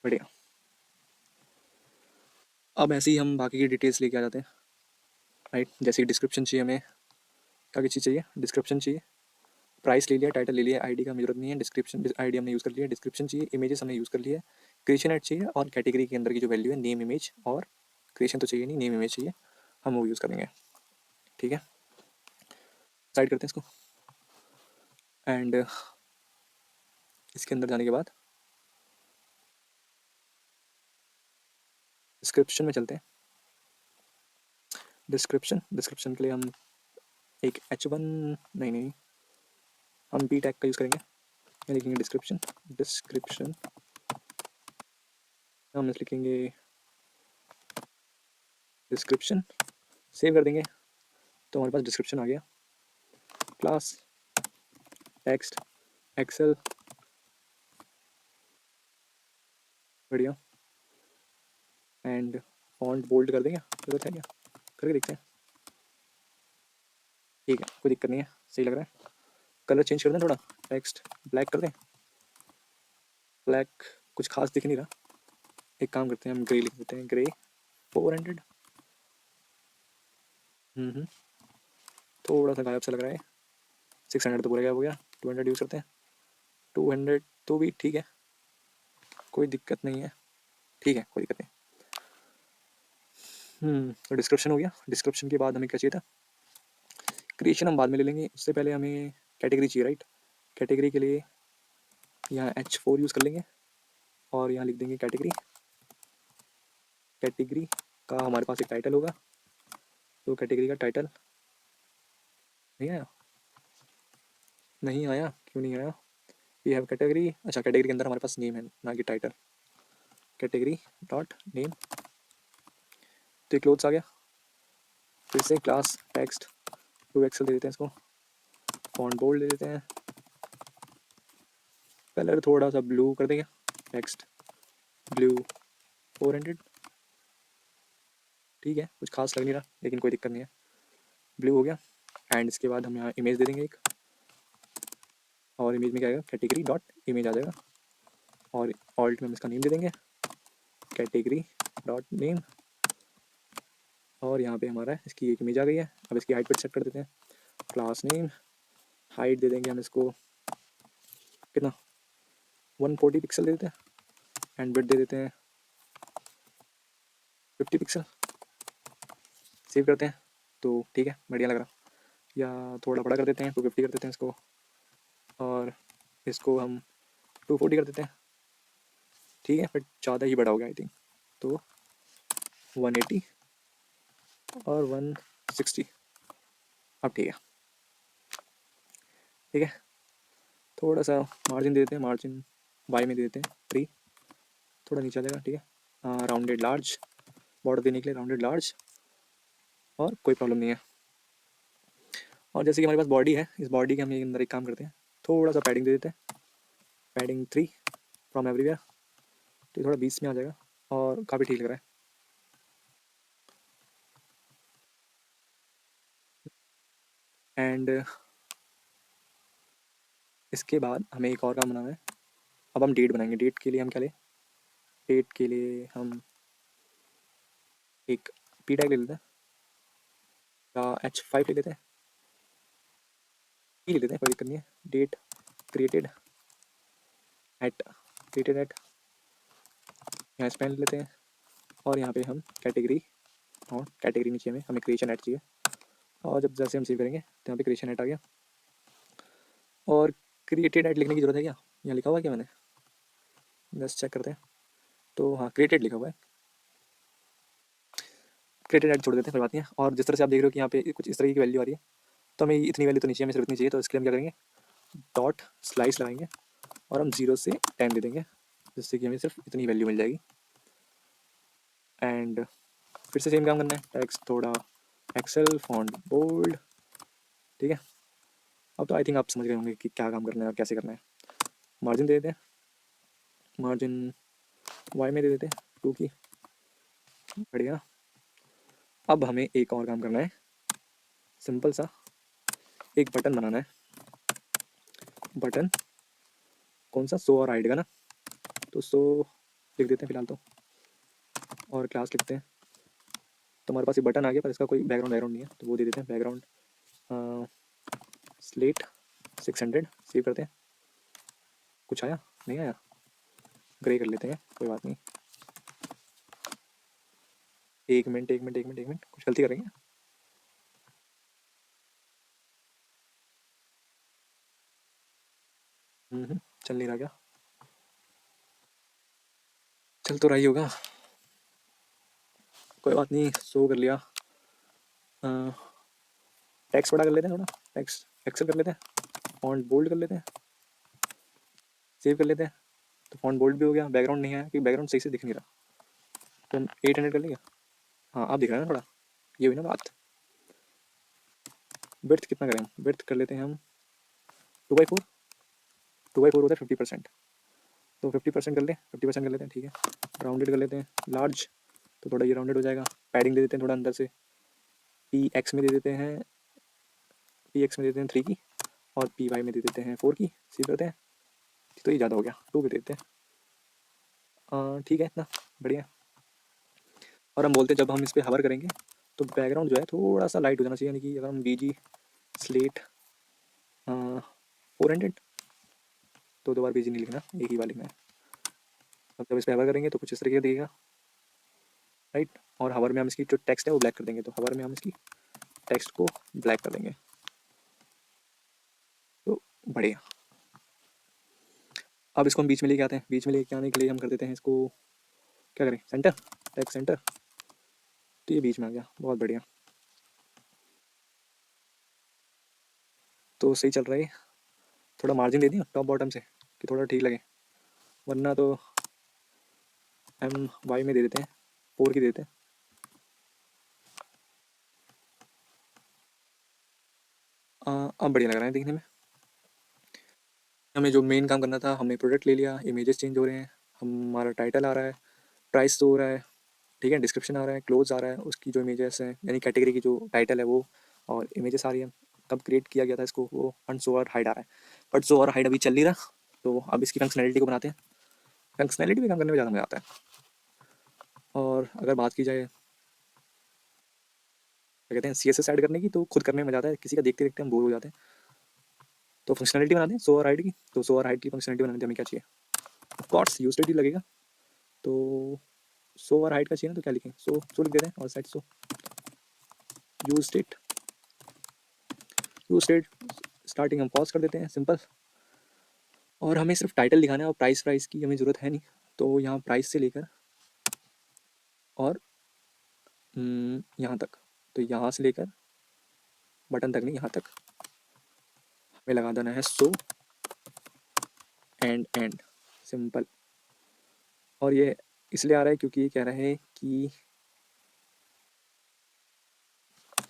बढ़िया। अब ऐसे ही हम बाकी की डिटेल्स लेके आ जाते हैं, राइट। जैसे कि डिस्क्रिप्शन चाहिए हमें, क्या चीज़ चाहिए, डिस्क्रिप्शन चाहिए, प्राइस ले लिया, टाइटल ले लिया, आईडी का जरूरत नहीं है, डिस्क्रिप्शन आईडी हमने यूज़ कर लिया, डिस्क्रिप्शन चाहिए, इमेजेस हमने यूज़ कर लिया है, क्रिएशन एड चाहिए, और कैटेगरी के अंदर की जो वैल्यू है, नेम इमेज, और क्रिएशन तो चाहिए नहीं, नेम इमेज चाहिए, हम वो यूज़ करेंगे, ठीक है। साइड करते हैं इसको। एंड इसके अंदर जाने के बाद डिस्क्रिप्शन में चलते हैं। डिस्क्रिप्शन के लिए हम एक H1, नहीं, हम B टैग का यूज़ करेंगे, यहाँ लिखेंगे डिस्क्रिप्शन, हम इस लिखेंगे डिस्क्रिप्शन, सेव कर देंगे, तो हमारे पास डिस्क्रिप्शन आ गया। क्लास टेक्स्ट एक्सेल, बढ़िया। एंड फॉन्ट बोल्ड कर देंगे, जरूरत है क्या, करके देखते हैं, ठीक है, कोई दिक्कत नहीं है, सही लग रहा है। कलर चेंज कर दें थोड़ा, टेक्स्ट ब्लैक कर दें, ब्लैक कुछ खास दिख नहीं रहा, एक काम करते हैं, हम ग्रे लिख देते हैं, ग्रे 400, थोड़ा सा गायब सा लग रहा है, 600 तो पूरा गायब हो गया, 200 यूज़ करते हैं, 200 तो भी ठीक है, कोई दिक्कत नहीं है, ठीक है, कोई दिक्कत नहीं। तो डिस्क्रिप्शन हो गया। डिस्क्रिप्शन के बाद हमें क्या चाहिए था, क्रिएशन हम बाद में ले लेंगे, उससे पहले हमें कैटेगरी चाहिए, राइट। कैटेगरी के लिए यहाँ H4 यूज़ कर लेंगे, और यहाँ लिख देंगे कैटेगरी, कैटेगरी का हमारे पास एक टाइटल होगा, तो कैटेगरी का टाइटल नहीं आया, नहीं आया, क्यों नहीं आया, वी हैव कैटेगरी, अच्छा कैटेगरी के अंदर हमारे पास नेम है ना कि टाइटल, कैटेगरी डॉट नेम, तो क्लोथ्स आ गया। फिर से क्लास टेक्स्ट 2XL दे देते हैं इसको, फॉन्ट बोल्ड दे देते हैं, कलर थोड़ा सा ब्लू कर देंगे, टेक्स्ट ब्लू 400, ठीक है, कुछ खास लग नहीं रहा, लेकिन कोई दिक्कत नहीं है, ब्लू हो गया। एंड इसके बाद हम यहाँ इमेज दे देंगे एक, और इमेज में क्या आएगा, कैटेगरी डॉट इमेज आ जाएगा, और ऑल्ट में हम इसका नेम दे देंगे, कैटेगरी डॉट नेम, और यहाँ पे हमारा इसकी एक इमेज आ गई है। अब इसकी हाइट पर सेट कर देते हैं, क्लास नेम, हाइट दे देंगे हम इसको कितना, 140 पिक्सल दे देते हैं, एंड विड्थ दे देते हैं 50 पिक्सल, सेव करते हैं, तो ठीक है, बढ़िया लग रहा, या थोड़ा बड़ा कर देते हैं, 250 कर देते हैं इसको, और इसको हम 240 कर देते हैं, ठीक है, फिर ज़्यादा ही बड़ा हो गया आई थिंक, तो 180 और 60। अब ठीक है, ठीक है। थोड़ा सा मार्जिन दे देते हैं, मार्जिन वाई में दे देते हैं 3, थोड़ा नीचे आ जाएगा, ठीक है। राउंडेड लार्ज, बॉर्डर देने के लिए राउंडेड लार्ज, और कोई प्रॉब्लम नहीं है। और जैसे कि हमारे पास बॉडी है, इस बॉडी के हम ये अंदर एक काम करते हैं, थोड़ा सा पैडिंग दे देते हैं, पैडिंग 3 फ्रॉम एवरीवेयर, तो ये थोड़ा 20 में आ जाएगा और काफ़ी ठीक लग रहा है। एंड इसके बाद हमें एक और काम बनाना है। अब हम डेट बनाएंगे। डेट के लिए हम क्या लें? डेट के लिए हम एक पी टैग ले लेते हैं, या H5 ले लेते हैं, पी ले लेते हैं, कोई दिक्कत नहीं है। Date created at, created at, यहाँ स्पेन ले लेते हैं, और यहाँ पे हम कैटेगरी, और कैटेगरी नीचे में हमें क्रिएशन एट चाहिए, और जब जैसे हम सेव करेंगे तो यहाँ पे क्रिएशन एट आ गया। और क्रिएटेड एट लिखने की जरूरत है क्या? यहाँ लिखा हुआ है क्या मैंने? जस्ट चेक करते हैं। तो हाँ, क्रिएटेड लिखा हुआ है, क्रिएटेड एट छोड़ देते हैं, कोई बात नहीं है। और जिस तरह से आप देख रहे हो कि यहाँ पे कुछ इस तरह की वैल्यू आ रही है, तो हमें इतनी वैल्यू तो नहीं चाहिए, हमें सिर्फ इतनी चाहिए। तो इसके लिए हम क्या करेंगे? डॉट स्लाइस लगाएंगे और हम 0 से 10 दे देंगे, जिससे कि हमें सिर्फ इतनी वैल्यू मिल जाएगी। एंड फिर से सेम काम करना है, टेक्स्ट थोड़ा एक्सेल फॉन्ट बोल्ड, ठीक है। अब तो आई थिंक आप समझ गए होंगे कि क्या काम करना है और कैसे करना है। मार्जिन दे देते हैं, मार्जिन वाई में दे देते हैं 2 की, बढ़िया। अब हमें एक और काम करना है, सिंपल सा एक बटन बनाना है। बटन कौन सा? शो और हाइड का ना, तो शो लिख देते हैं फिलहाल तो, और क्लास लिखते हैं। तो हमारे पास ये बटन आ गया, पर इसका कोई बैकग्राउंड नहीं है, तो वो दे देते हैं बैकग्राउंड स्लेट 600, सेव करते हैं। कुछ आया? नहीं आया? ग्रे कर लेते हैं, कोई बात नहीं। एक मिनट एक मिनट एक मिनट एक मिनट, कुछ गलती करेंगे? चल नहीं रहा क्या? चल तो रही होगा, कोई बात नहीं। शो कर लिया, टेक्स्ट बड़ा कर लेते हैं, थोड़ा टेक्स्ट एक्सेल कर लेते हैं, फॉन्ट बोल्ड कर लेते हैं, सेव कर लेते हैं। तो फॉन्ट बोल्ड भी हो गया, बैकग्राउंड नहीं है क्योंकि बैकग्राउंड सही से दिख नहीं रहा, तो हम 800 कर लेंगे। हाँ, आप दिख रहा है ना थोड़ा, ये हुई ना बात। विड्थ कितना करें? विड्थ कर लेते हैं हम 2/4, 2/4 होता है 50%, तो 50% कर लें, 50% कर लेते हैं, ठीक है। राउंडेड कर लेते हैं लार्ज, तो थोड़ा ये राउंडेड हो जाएगा। पैडिंग दे देते हैं थोड़ा अंदर से, पी एक्स में दे देते हैं, पी एक्स में दे देते हैं 3 की, और पी वाई में दे देते हैं 4 की, सी करते हैं। तो ये ज़्यादा हो गया, 2 भी दे देते हैं, ठीक है, इतना बढ़िया। और हम बोलते हैं जब हम इस पर हवर करेंगे तो बैकग्राउंड जो है थोड़ा सा लाइट हो जाना चाहिए, यानी कि अगर हम BG स्लेट 400, तो 2 बार BG नहीं लिखना, एक ही बार लिखना है। अब जब इस पर हवर करेंगे तो कुछ इस तरीके का दिखेगा, राइट। और हवर में हम इसकी जो टेक्स्ट है वो ब्लैक कर देंगे, तो हवर में हम इसकी टेक्स्ट को ब्लैक कर देंगे, तो बढ़िया। अब इसको हम बीच में लेके आते हैं, बीच में लेके आने के लिए हम कर देते हैं इसको, क्या करें? सेंटर, टेक्स्ट सेंटर, तो ये बीच में आ गया, बहुत बढ़िया। तो सही चल रहा है। थोड़ा मार्जिन दे दिया टॉप बॉटम से कि थोड़ा ठीक लगे, वरना तो हम वाई में दे देते हैं, 4 की देते हैं। अब बढ़िया लग रहा है देखने में। हमें जो मेन काम करना था, हमने प्रोडक्ट ले लिया, इमेजेस चेंज हो रहे हैं, हमारा टाइटल आ रहा है, प्राइस तो हो रहा है, ठीक है, डिस्क्रिप्शन आ रहा है, क्लोज आ रहा है, उसकी जो इमेजेस हैं यानी कैटेगरी की जो टाइटल है वो, और इमेजेस आ रही है। कब क्रिएट किया गया था इसको वो, एंड शो और हाइड आ रहा है, बट शो और हाइड अभी चल नहीं रहा। तो अब इसकी फंक्शनैलिटी को बनाते हैं, फंक्शनैलिटी भी काम करने में ज़्यादा मज़ा आता है। और अगर बात की जाए क्या कहते हैं CSS ऐड करने की, तो खुद करने में मज़ा आता है, किसी का देखते देखते हम बोर हो जाते हैं। तो फंक्शनैलिटी बनाते हैं शो और हाइड की, तो शो और हाइड की फंक्शनैलिटी बनाने के लिए हमें क्या चाहिए? ऑफ कोर्स यूटिलिटी लगेगा, तो शो और हाइड का चाहिए ना, तो क्या लिखें? शो लिख देते हैं, और set show use state, use state starting हम पॉज कर देते हैं, सिंपल। और हमें सिर्फ टाइटल दिखाना है, और प्राइस की हमें ज़रूरत है नहीं, तो यहाँ प्राइस से लेकर और यहाँ तक, तो यहाँ से लेकर बटन तक नहीं, यहाँ तक हमें लगा देना है सो एंड सिंपल। और ये इसलिए आ रहा है क्योंकि ये कह रहा है कि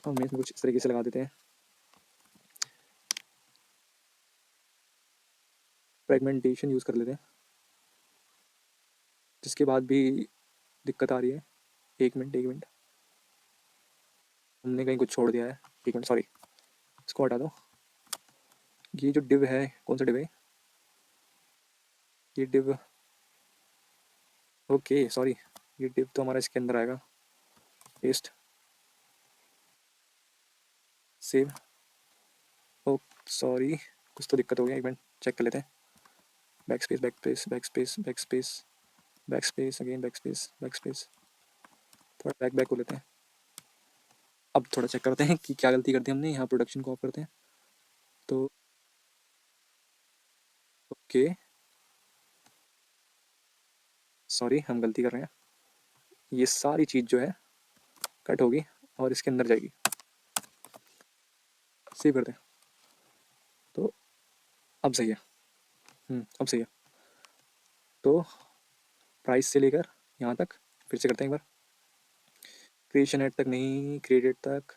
हम इसमें कुछ इस तरीके से लगा देते हैं, फ्रेगमेंटेशन यूज़ कर लेते हैं, जिसके बाद भी दिक्कत आ रही है। एक मिनट, हमने कहीं कुछ छोड़ दिया है। एक मिनट, सॉरी, इसको हटा दो। ये जो डिव है, कौन सा डिव है ये डिव? ओके सॉरी, ये डिव तो हमारा इसके अंदर आएगा। Paste, save. ओ सॉरी, कुछ तो दिक्कत हो गया। एक मिनट चेक कर लेते हैं। Back space, back space, back space, back space, back space, again back space, back space. थोड़ा बैक हो लेते हैं। अब थोड़ा चेक करते हैं कि क्या गलती कर दी हमने। यहाँ प्रोडक्शन को ऑफ करते हैं। तो ओके सॉरी, हम गलती कर रहे हैं। ये सारी चीज़ जो है कट होगी और इसके अंदर जाएगी। सेव करते हैं। तो अब सही है। अब सही है। तो प्राइस से लेकर यहाँ तक फिर से करते हैं एक बार। क्रिएशन एड तक नहीं, क्रिएटेड तक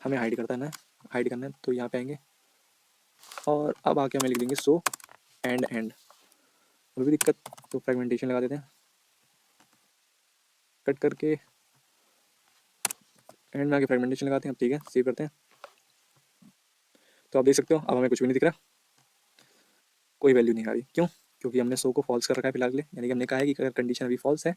हमें हाइड करना है, हाइड करना है। तो यहाँ पे आएंगे और अब आके हमें लिख देंगे सो एंड। और भी दिक्कत, तो फ्रेगमेंटेशन लगा देते हैं, कट करके एंड में आके फ्रेगमेंटेशन लगाते हैं। अब ठीक है, सेव करते हैं। तो आप देख सकते हो अब हमें कुछ भी नहीं दिख रहा, कोई वैल्यू नहीं आ रही। क्यों? क्योंकि हमने सो को फॉल्स कर रखा है फिलहाल के लिए। यानी कि हमने कहा है कि अगर कंडीशन अभी फॉल्स है,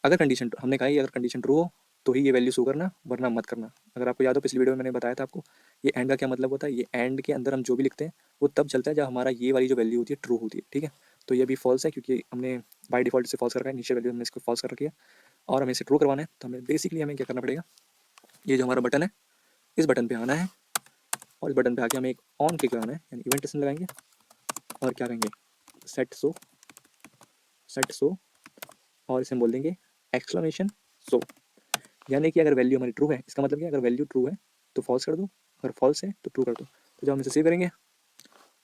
अगर कंडीशन हमने कहा है अगर कंडीशन ट्रू हो तो ही ये वैल्यू शो करना, वरना मत करना। अगर आपको याद हो पिछली वीडियो में मैंने बताया था आपको ये एंड का क्या मतलब होता है। ये एंड के अंदर हम जो भी लिखते हैं वो तब चलता है जब हमारा ये वाली जो वैल्यू होती है ट्रू होती है। ठीक है, तो ये अभी फॉल्स है क्योंकि हमने बाय डिफॉल्ट से फॉल्स कर रखा है। नीचे वैल्यू हमने इसको फॉल्स कर रखी है और हमें इसे ट्रू करवाना है। तो हमें बेसिकली हमें क्या करना पड़ेगा, ये जो हमारा बटन है इस बटन पर आना है और इस बटन पर आके हमें एक ऑन क्लिक लगाना है, यानी इवेंट इसमें लगाएंगे और क्या करेंगे, सेट सो और इसे हम बोल देंगे एक्सक्लेमेशन सो। यानी कि अगर वैल्यू हमारी ट्रू है, इसका मतलब क्या है, अगर वैल्यू ट्रू है तो फॉल्स कर दो, अगर फॉल्स है तो ट्रू कर दो। तो जब हम इसे सेव करेंगे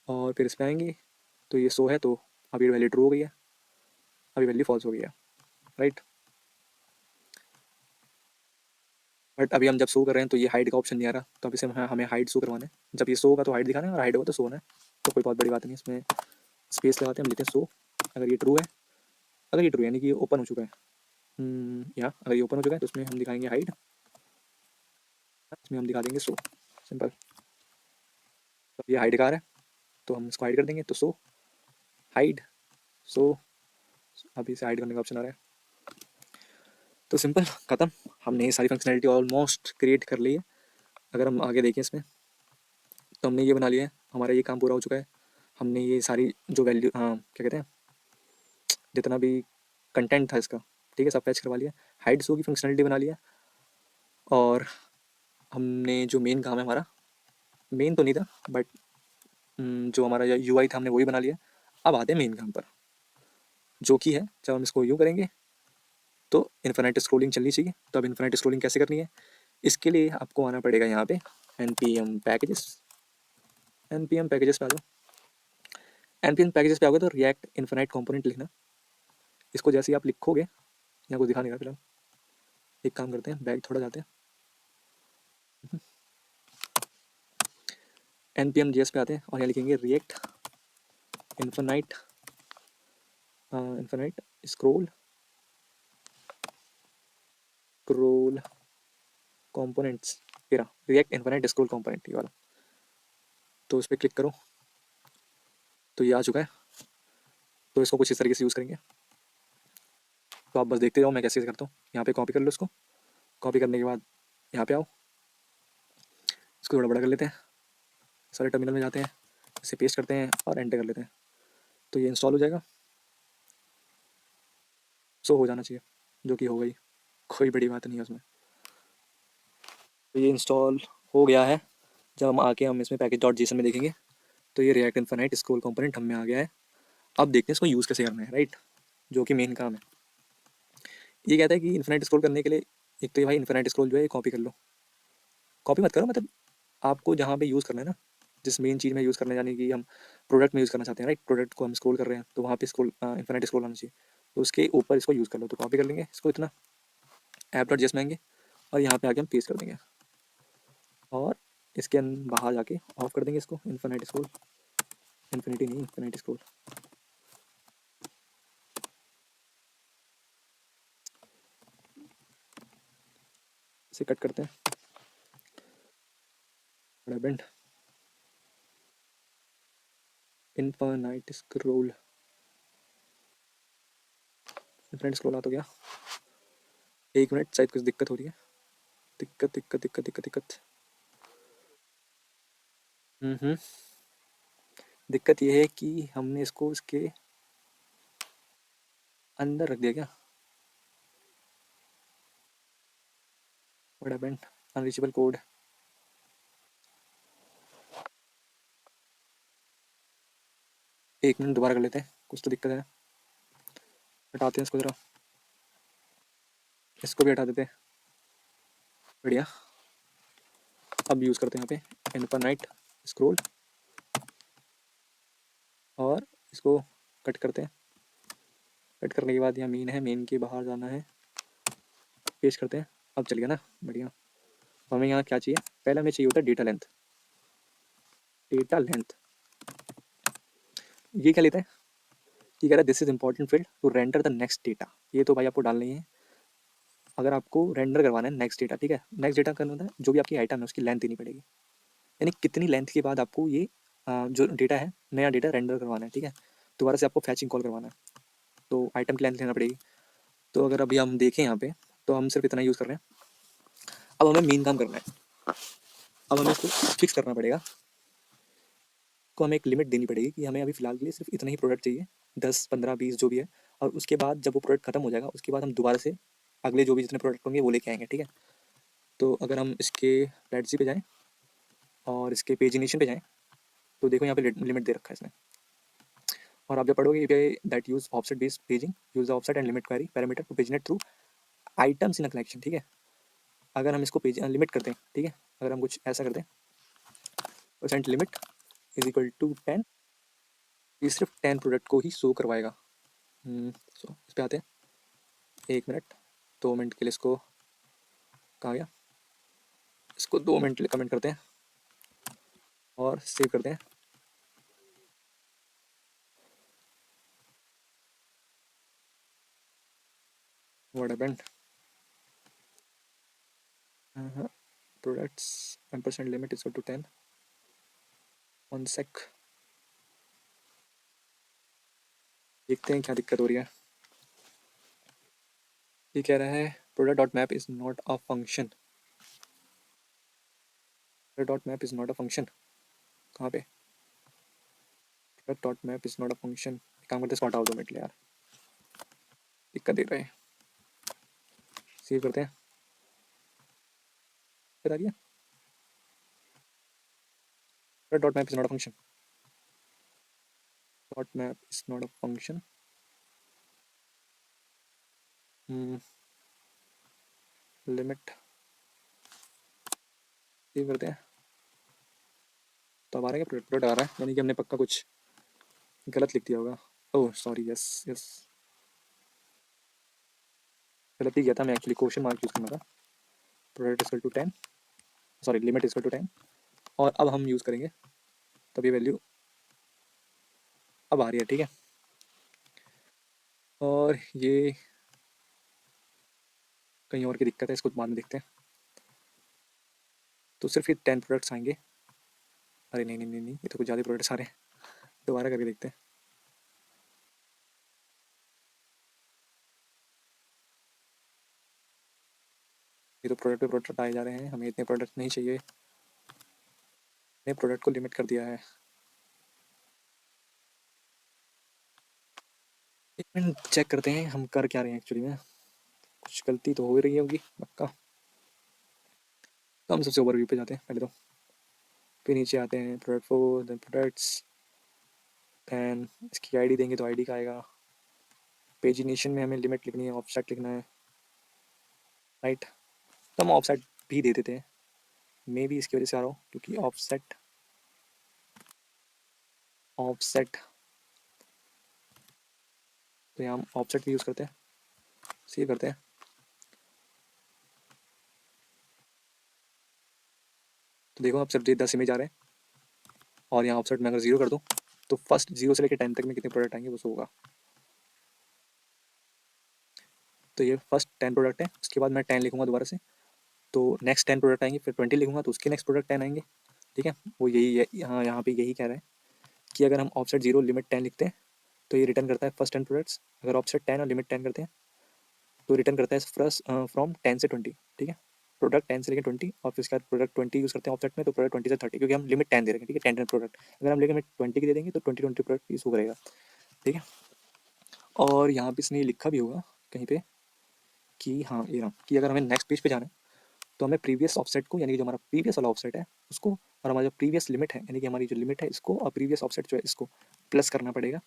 और फिर इस पर आएंगे तो ये सो है, तो अभी वैल्यू ट्रू हो गई है, अभी वैल्यू फॉल्स हो गई है, राइट। बट अभी हम जब शो कर रहे हैं तो ये हाइड का ऑप्शन नहीं आ रहा, तो अब इसे हमें हाइड शो करवाना है। जब ये शो होगा तो हाइड दिखाना है और हाइड होगा तो शो होना है। तो कोई बहुत बड़ी बात नहीं, इसमें स्पेस लगाते हैं, हम लिखते हैं शो। अगर ये ट्रू है, अगर ये ट्रू यानी कि ये ओपन हो चुका है, या अगर ये ओपन हो चुका है तो इसमें हम दिखाएंगे हाइड, इसमें हम दिखा देंगे शो, सिंपल। तो ये हाइड का आ रहा है तो हम इसको हाइड कर देंगे, तो शो हाइड सो। अभी इसे हाइड करने का ऑप्शन आ रहा है। तो सिंपल, ख़त्म। हमने ये सारी फंक्शनैलिटी ऑलमोस्ट क्रिएट कर ली है। अगर हम आगे देखें इसमें तो हमने ये बना लिया है, हमारा ये काम पूरा हो चुका है। हमने ये सारी जो वैल्यू, हाँ क्या कहते हैं, जितना भी कंटेंट था इसका, ठीक है, सब फैच करवा लिया। हाइड शो की फंक्शनैलिटी बना लिया और हमने जो मेन काम है हमारा, मेन तो नहीं था बट जो हमारा यूआई था हमने वही बना लिया। अब आते हैं मेन काम पर, जो कि है जब हम इसको यूँ करेंगे तो इन्फिनिट स्क्रोलिंग चलनी चाहिए। तो अब इन्फिनिट स्क्रोलिंग कैसे करनी है, इसके लिए आपको आना पड़ेगा यहाँ पे npm पैकेजेस, npm पैकेजेस पे आ जाओ। npm पैकेजेस पे आओगे तो रिएक्ट इन्फिनिट कंपोनेंट लिखना। इसको जैसे ही आप लिखोगे, यहाँ कुछ दिखा नहीं रहा फिलहाल, एक काम करते हैं, बैग थोड़ा जाते हैं, npm js पे आते हैं और यहाँ लिखेंगे react infinite infinite scroll scroll components. ये रहा रिएक्ट इन्फिनिट स्क्रोल कंपोनेंट, ये वाला। तो उस पर क्लिक करो तो ये आ चुका है। तो इसको कुछ इस तरीके से यूज़ करेंगे। तो आप बस देखते रहो मैं कैसे करता हूँ। यहाँ पे कॉपी कर लो इसको, कॉपी करने के बाद यहाँ पे आओ, इसको थोड़ा बड़ा कर लेते हैं, सारे टर्मिनल में जाते हैं, इसे पेस्ट करते हैं और एंटर कर लेते हैं। तो ये इंस्टॉल हो जाएगा, सो हो जाना चाहिए, जो कि हो गई, कोई बड़ी बात नहीं है उसमें। तो ये इंस्टॉल हो गया है। जब हम आके हम इसमें पैकेज डॉट जेसन में देखेंगे तो ये रिएक्ट इन्फिनिट स्क्रोल कंपोनेंट हम में आ गया है। अब देखते हैं इसको यूज़ कैसे करना है, राइट, जो कि मेन काम है। ये कहता है कि इन्फिनिट स्क्रॉल करने के लिए एक तो ये भाई इन्फिनिट स्क्रॉल जो है कॉपी कर लो, कॉपी मत करो, मतलब आपको जहाँ पे यूज़ करना है ना, जिस मेन चीज़ में यूज़ करना है, यानी कि हम प्रोडक्ट में यूज़ करना चाहते हैं, राइट, प्रोडक्ट को हम स्क्रॉल कर रहे हैं तो वहाँ पे स्क्रॉल इन्फिनिट स्क्रॉल आना चाहिए, तो उसके ऊपर इसको यूज़ कर लो। तो कॉपी कर लेंगे इसको इतना, ऐप डॉट जेएस में आएंगे और यहाँ पे आके हम पेस्ट कर देंगे और इसके बाहर जाके ऑफ कर देंगे इसको, इन्फिनिट स्क्रॉल, इन्फिनिटी नहीं, इन्फिनिट स्क्रॉल। इसे कट करते हैं, बेंड, इन्फिनिट स्क्रॉल, इन्फिनिट स्क्रॉल आ तो गया। 1 मिनट, शायद कुछ दिक्कत हो रही है, दिक्कत दिक्कत दिक्कत दिक्कत दिक्कत। हम्म, दिक्कत ये है कि हमने इसको इसके अंदर रख दिया क्या, what happened, unreachable code. 1 minute दोबारा कर लेते हैं, कुछ तो दिक्कत है। हटाते हैं इसको जरा, इसको भी हटा देते हैं, बढ़िया। अब यूज़ करते हैं यहाँ पे इन्फिनिट स्क्रॉल और इसको कट करते हैं। कट करने के बाद यहाँ मेन है, मेन के बाहर जाना है, पेस्ट करते हैं। अब चल गया ना, बढ़िया। तो हमें यहाँ क्या चाहिए, पहले हमें चाहिए होता है डेटा लेंथ। डेटा लेंथ ये क्या लेता है, ये कह रहा है this is important field to render the next data. ये तो भाई आपको डालना ही है अगर आपको रेंडर करवाना है नेक्स्ट डेटा, ठीक है। नेक्स्ट डेटा करना होता है जो भी आपकी आइटम है उसकी लेंथ देनी पड़ेगी, यानी कितनी लेंथ के बाद आपको ये जो डेटा है, नया डेटा रेंडर करवाना है, ठीक है। दोबारा से आपको फैचिंग कॉल करवाना है, तो आइटम की लेंथ लेना पड़ेगी। तो अगर अभी हम देखें यहाँ पे, तो हम सिर्फ इतना यूज़ कर रहे हैं। अब हमें मेन काम करना है, अब हमें इसको फिक्स करना पड़ेगा, को हमें एक लिमिट देनी पड़ेगी कि हमें अभी फिलहाल के लिए सिर्फ इतना ही प्रोडक्ट चाहिए, 10 15 20 जो भी है। और उसके बाद जब वो प्रोडक्ट खत्म हो जाएगा उसके बाद हम दोबारा से अगले जो भी जितने प्रोडक्ट होंगे वो लेके आएंगे, ठीक है। तो अगर हम इसके लेट्स पे जाएँ और इसके पेजिनेशन पे जाएँ, तो देखो यहाँ पे लिमिट दे रखा है इसने। और आप जब पढ़ोगे API that use offset based paging, use the offset and limit query parameter to paginate through items in a collection, ठीक है। अगर हम इसको पेज लिमिट करते हैं, ठीक है, अगर हम कुछ ऐसा करते हैं, percent limit is equal to 10, ये सिर्फ 10 प्रोडक्ट को ही शो करवाएगा। सो इस पे आते हैं, 1 मिनट 2 मिनट के लिए इसको, कहाँ गया, इसको 2 मिनट के लिए कमेंट करते हैं और सेव करते हैं। What happened, products and percent limit is equal to 10, 1 sec, देखते हैं क्या दिक्कत हो रही है। ये कह रहा है product dot map is not a function, product dot map is not a function, कहाँ पे, product dot map is not a function. काम करते हैं, इसको हटाओ 2 मिनट ले यार, दिक्कत दे रहा है। सेव करते हैं, बता दिया, dot map is not a function, dot map is not a function. Limit, save करते हैं। तो अब आ रहा है, क्या प्रोडक्ट आ रहा है, यानी कि हमने पक्का कुछ गलत लिख दिया होगा। ओह सॉरी, यस यस, गलत ही किया था मैं एक्चुअली, क्वेश्चन मार्क यूज़ करना था। Product equal to 10, sorry limit equal to 10, और अब हम यूज़ करेंगे, तब ये वैल्यू अब आ रही है, ठीक है। और ये कहीं और की दिक्कत है, इसको बाद में देखते हैं। तो सिर्फ ये 10 प्रोडक्ट्स आएंगे, अरे नहीं नहीं नहीं नहीं, ये तो कुछ ज़्यादा प्रोडक्ट्स आ रहे हैं, दोबारा करके देखते हैं। ये तो प्रोडक्ट पे प्रोडक्ट आए जा रहे हैं, हमें इतने प्रोडक्ट नहीं चाहिए, ने प्रोडक्ट को लिमिट कर दिया है। एक मिनट चेक करते हैं हम कर क्या रहे हैं एक्चुअली में, कुछ गलती तो हो ही रही होगी पक्का। तो हम सबसे ओवरव्यू पे जाते हैं पहले तो, फिर नीचे आते हैं product four, then products, then इसकी आईडी देंगे तो आईडी का आएगा। पेजिनेशन में हमें लिमिट लिखनी है, ऑफसेट लिखना है, राइट। तो हम ऑफसेट भी दे देते हैं, मे भी इसकी वजह से आ रहा हो, क्योंकि ऑफसेट ऑफसेट तो यहाँ हम ऑफसेट भी यूज़ करते हैं, सेव करते हैं। तो देखो अब सिर्फ 10 इमेज आ रहे हैं, और यहाँ ऑफसेट मैं अगर 0 कर दूँ तो फर्स्ट 0 से लेकर 10 तक में कितने प्रोडक्ट आएंगे वो शो होगा। तो ये फर्स्ट 10 प्रोडक्ट है, उसके बाद मैं 10 लिखूंगा दोबारा से, तो नेक्स्ट 10 प्रोडक्ट आएंगे, फिर 20 लिखूंगा तो उसके नेक्स्ट प्रोडक्ट 10 आएंगे। ठीक है, वो यही है यहाँ पे यही कह रहा है कि अगर हम ऑफसेट 0 लिमिट 10 लिखते हैं तो ये रिटर्न करता है फर्स्ट 10 प्रोडक्ट्स। अगर ऑफसेट 10 और लिमिट 10 करते हैं तो रिटर्न करता है फर्स्ट फ्रॉम 10 से 20। ठीक है, प्रोडक्ट 10 से लेकर 20, और फिर उसके बाद प्रोडक्ट 20 यूज़ करते हैं ऑफसेट में, तो प्रोडक्ट 20 से 30, क्योंकि हम लिमिट 10 दे रहे हैं। ठीक है, 10 10 प्रोडक्ट, अगर हम लिमिट 20 की दे देंगे तो 20 प्रोडक्ट यूज़ करेगा। ठीक है, और यहाँ पे इसने लिखा भी होगा कहीं पे कि हाँ ये रहा कि अगर हमें नेक्स्ट पेज पे जाना है तो हमें प्रीवियस ऑफसेट को, यानी कि जो हमारा प्रीवियस वाला ऑफसेट है उसको, और हमारा जो प्रीवियस लिमिट है यानी कि हमारी जो लिमिट है इसको, और प्रीवियस ऑफसेट जो है इसको प्लस करना पड़ेगा,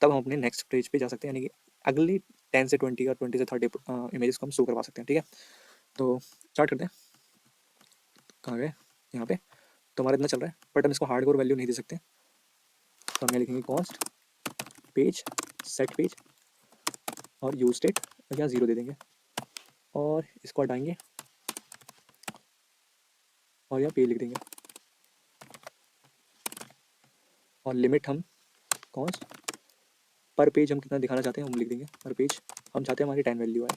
तब हम अपने नेक्स्ट पेज पे जा सकते हैं, यानी कि अगली 10 से 20 और 20 से 30 इमेजेस को हम शो करवा सकते हैं। ठीक है, तो स्टार्ट करते हैं। कहाँ गए, यहाँ पे तो हमारा इतना चल रहा है, बट हम इसको हार्डकोर वैल्यू नहीं दे सकते, तो हम यहाँ लिखेंगे कॉस्ट पेज सेट पेज और यूज स्टेट, और यहाँ 0 दे देंगे, और इसको हटाएंगे और यहाँ पेज लिख देंगे, और लिमिट हम कॉस्ट पर पेज हम कितना दिखाना चाहते हैं हम लिख देंगे। पर पेज हम चाहते हैं हमारी 10 वैल्यू आए,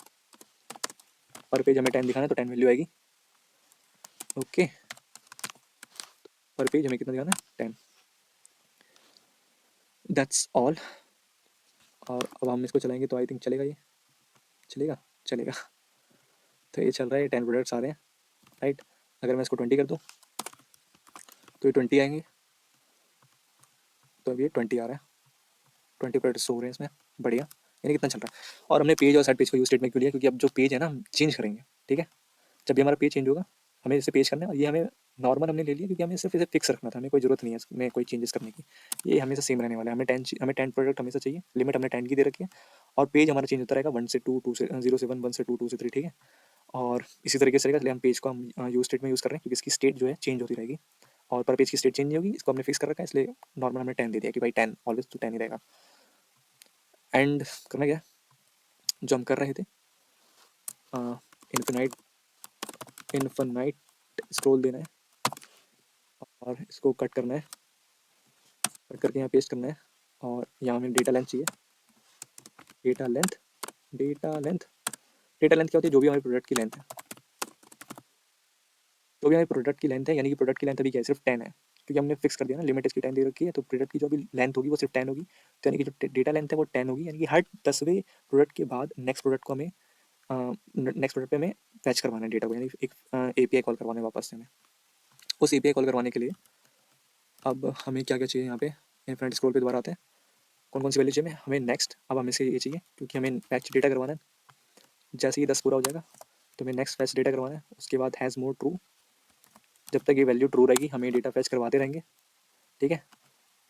पर पेज हमें 10 दिखाना है तो 10 वैल्यू आएगी। ओके, पर पेज हमें कितना दिखाना है 10, दैट्स ऑल। और अब हम इसको चलाएंगे तो आई थिंक चलेगा, ये चलेगा, चलेगा। तो ये चल रहा है, 10 प्रोडक्ट्स आ रहे हैं, राइट। अगर मैं इसको 20 कर दूँ तो ये 20 आएंगे, तो अब ये 20 आ रहा है, 20 प्रोडक्ट्स हो रहे हैं इसमें, बढ़िया। यानी कितना चल रहा है। और हमने पेज और सेट पेज को यूज स्टेट में क्यों लिया, क्योंकि अब जो पेज है ना हम चेंज करेंगे। ठीक है, जब भी हमारा पेज चेंज होगा हमें इसे पेज करना है, और ये हमें नॉर्मल हमने ले लिया क्योंकि हमें सिर्फ इसे फिक्स रखना था, हमें कोई जरूरत नहीं है इसमें कोई चेंजेस करने की, ये हमेशा सेम रहने वाला है। हमें 10 प्रोडक्ट हमेशा चाहिए, लिमिट हमने 10 की दे रखी है, और पेज हमारा चेंज होता रहेगा 1 से 2, 2 से 0 से 1, 1 से 2, 2 से 3। ठीक है, और इसी तरीके से रहेगा, इसलिए हम पेज को हम यूज स्टेट में यूज़ कर रहे हैं, क्योंकि इसकी स्टेट जो है चेंज होती रहेगी, और पर पेज की स्टेट चेंज नहीं होगी, इसको हमने फिक्स कर रखा है, इसलिए नॉर्मल हमने 10 दे दिया कि भाई 10 ऑलवेज तो 10 ही रहेगा। एंड करना क्या है, जो हम कर रहे थे, इन्फिनाइट इन्फिनाइट स्क्रॉल देना है, और इसको कट करना है, कट करके यहाँ पेस्ट करना है, और यहाँ हमें डेटा लेंथ चाहिए। Data length data length data length क्या होती है, जो भी हमारे प्रोडक्ट की लेंथ है, जो भी हमारे प्रोडक्ट की लेंथ है, यानी कि प्रोडक्ट की लेंथ अभी क्या है, सिर्फ 10 है, क्योंकि हमने फिक्स कर दिया ना, लिमिट इसकी 10 दे रखी है, तो प्रोडक्ट की जो भी लेंथ होगी वो सिर्फ 10 होगी, तो यानी कि जो डेटा लेंथ है वो 10 होगी, यानी कि हर 10वें प्रोडक्ट के बाद नेक्स्ट प्रोडक्ट को हमें नेक्स्ट प्रोडक्ट पे हमें फैच करवाना है डेटा को, यानी एक एपीआई कॉल करवाना है वापस से हमें। उस एपीआई कॉल करवाने के लिए अब हमें क्या क्या चाहिए, यहाँ पे इन्फिनिट स्क्रॉल पे दोबारा आते हैं, कौन कौन सी वैल्यू चाहिए हमें नेक्स्ट। अब हमें से ये चाहिए क्योंकि हमें फैच डेटा करवाना है, जैसे ही 10 पूरा हो जाएगा तो हमें नेक्स्ट फैच डेटा करवाना है, उसके बाद हैज़ मोर ट्रू, जब तक ये वैल्यू ट्रू रहेगी हम ये डेटा फैच करवाते रहेंगे। ठीक है,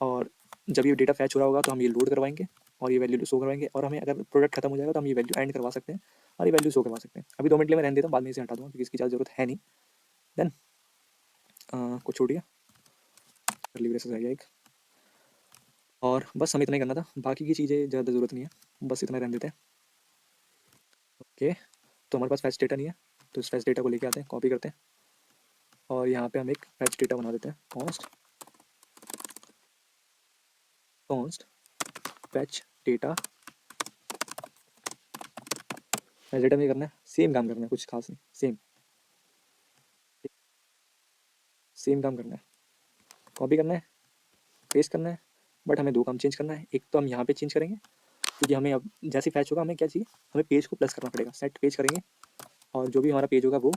और जब ये डेटा फैच हो रहा होगा तो हम ये लोड करवाएंगे और ये वैल्यू शो करवाएंगे, और हमें अगर प्रोडक्ट खत्म हो जाएगा तो हम ये वैल्यू एंड करवा सकते हैं और ये वैल्यू शो करवा सकते हैं। अभी 2 मिनट के लिए मैं रहने देता हूँ, बाद में इसे हटा दूँगा क्योंकि इसकी ज़्यादा जरूरत है नहीं। देन कुछ छोड़ दिया, करली ब्रेसेस आ गया एक, और बस हमें इतना ही करना था, बाकी की चीज़ें ज़्यादा ज़रूरत नहीं है, बस इतना रहने देते हैं। ओके, तो हमारे पास फैच डेटा नहीं है, तो इस फैच डेटा को लेके आते हैं, कॉपी करते हैं, और यहाँ पे हम एक फैच डेटा बना देते हैं, const const fetch data. Fetch data में करना है, सेम काम करना है, कुछ खास नहीं, सेम सेम काम करना है, कॉपी करना है, पेस्ट करना है, बट हमें 2 काम चेंज करना है। एक तो हम यहाँ पे चेंज करेंगे क्योंकि हमें अब जैसे फैच होगा हमें क्या चाहिए, हमें पेज को प्लस करना पड़ेगा, सेट पेज करेंगे, और जो भी हमारा पेज होगा वो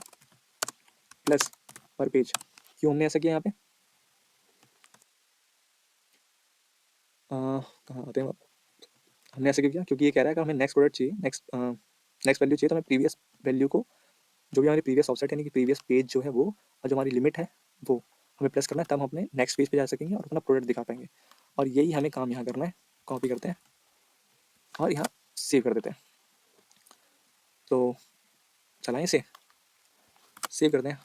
प्लस पर पेज। क्यों हमने ऐसा किया यहाँ पे, कहाँ आते हैं, हमने ऐसा क्यों किया, क्योंकि ये कह रहा है कि हमें नेक्स्ट प्रोडक्ट चाहिए, नेक्स्ट वैल्यू चाहिए, तो हमें प्रीवियस वैल्यू को, जो भी हमारी प्रीवियस ऑफसेट यानी कि प्रीवियस पेज जो है वो, और जो हमारी लिमिट है वो हमें प्लस करना है, तब हम अपने नेक्स्ट पेज पे जा सकेंगे और अपना प्रोडक्ट दिखा पाएंगे। और यही हमें काम यहाँ करना है, कॉपी करते हैं और यहाँ सेव कर देते हैं। तो चलाएं इसे, सेव करते हैं,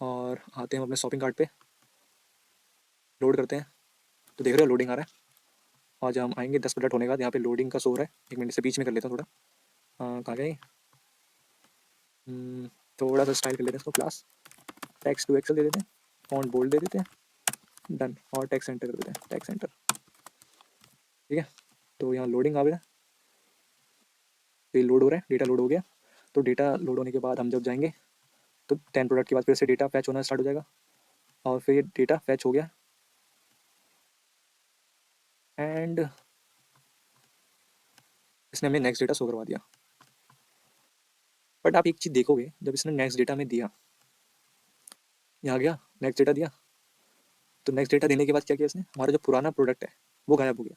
और आते हैं हम अपने शॉपिंग कार्ट पे, लोड करते हैं। तो देख रहे हो लोडिंग आ रहा है। और जब हम आएंगे 10 मिनट होने के बाद यहाँ पे लोडिंग का शो हो रहा है। 1 मिनट से बीच में कर लेता हूँ थोड़ा। कहाँ गए? थोड़ा सा स्टाइल कर लेते हैं इसको, क्लास टेक्स्ट 2 एक्सल दे देते हैं, फॉन्ट बोल्ड दे देते हैं, डन। और टेक्स्ट सेंटर कर देते हैं, टेक्स्ट सेंटर। ठीक है, तो यहाँ लोडिंग आ गया, तो ये लोड हो रहा है, डेटा लोड हो गया। तो डेटा लोड होने के बाद हम जब जाएंगे तो 10 प्रोडक्ट के बाद फिर से डेटा फैच होना स्टार्ट हो जाएगा। और फिर ये डेटा फैच हो गया एंड इसने हमें नेक्स्ट डेटा शो करवा दिया। बट आप एक चीज़ देखोगे, जब इसने नेक्स्ट डेटा में दिया, यहाँ गया नेक्स्ट डेटा दिया, तो नेक्स्ट डेटा देने के बाद क्या किया इसने, हमारा जो पुराना प्रोडक्ट है वो गायब हो गया।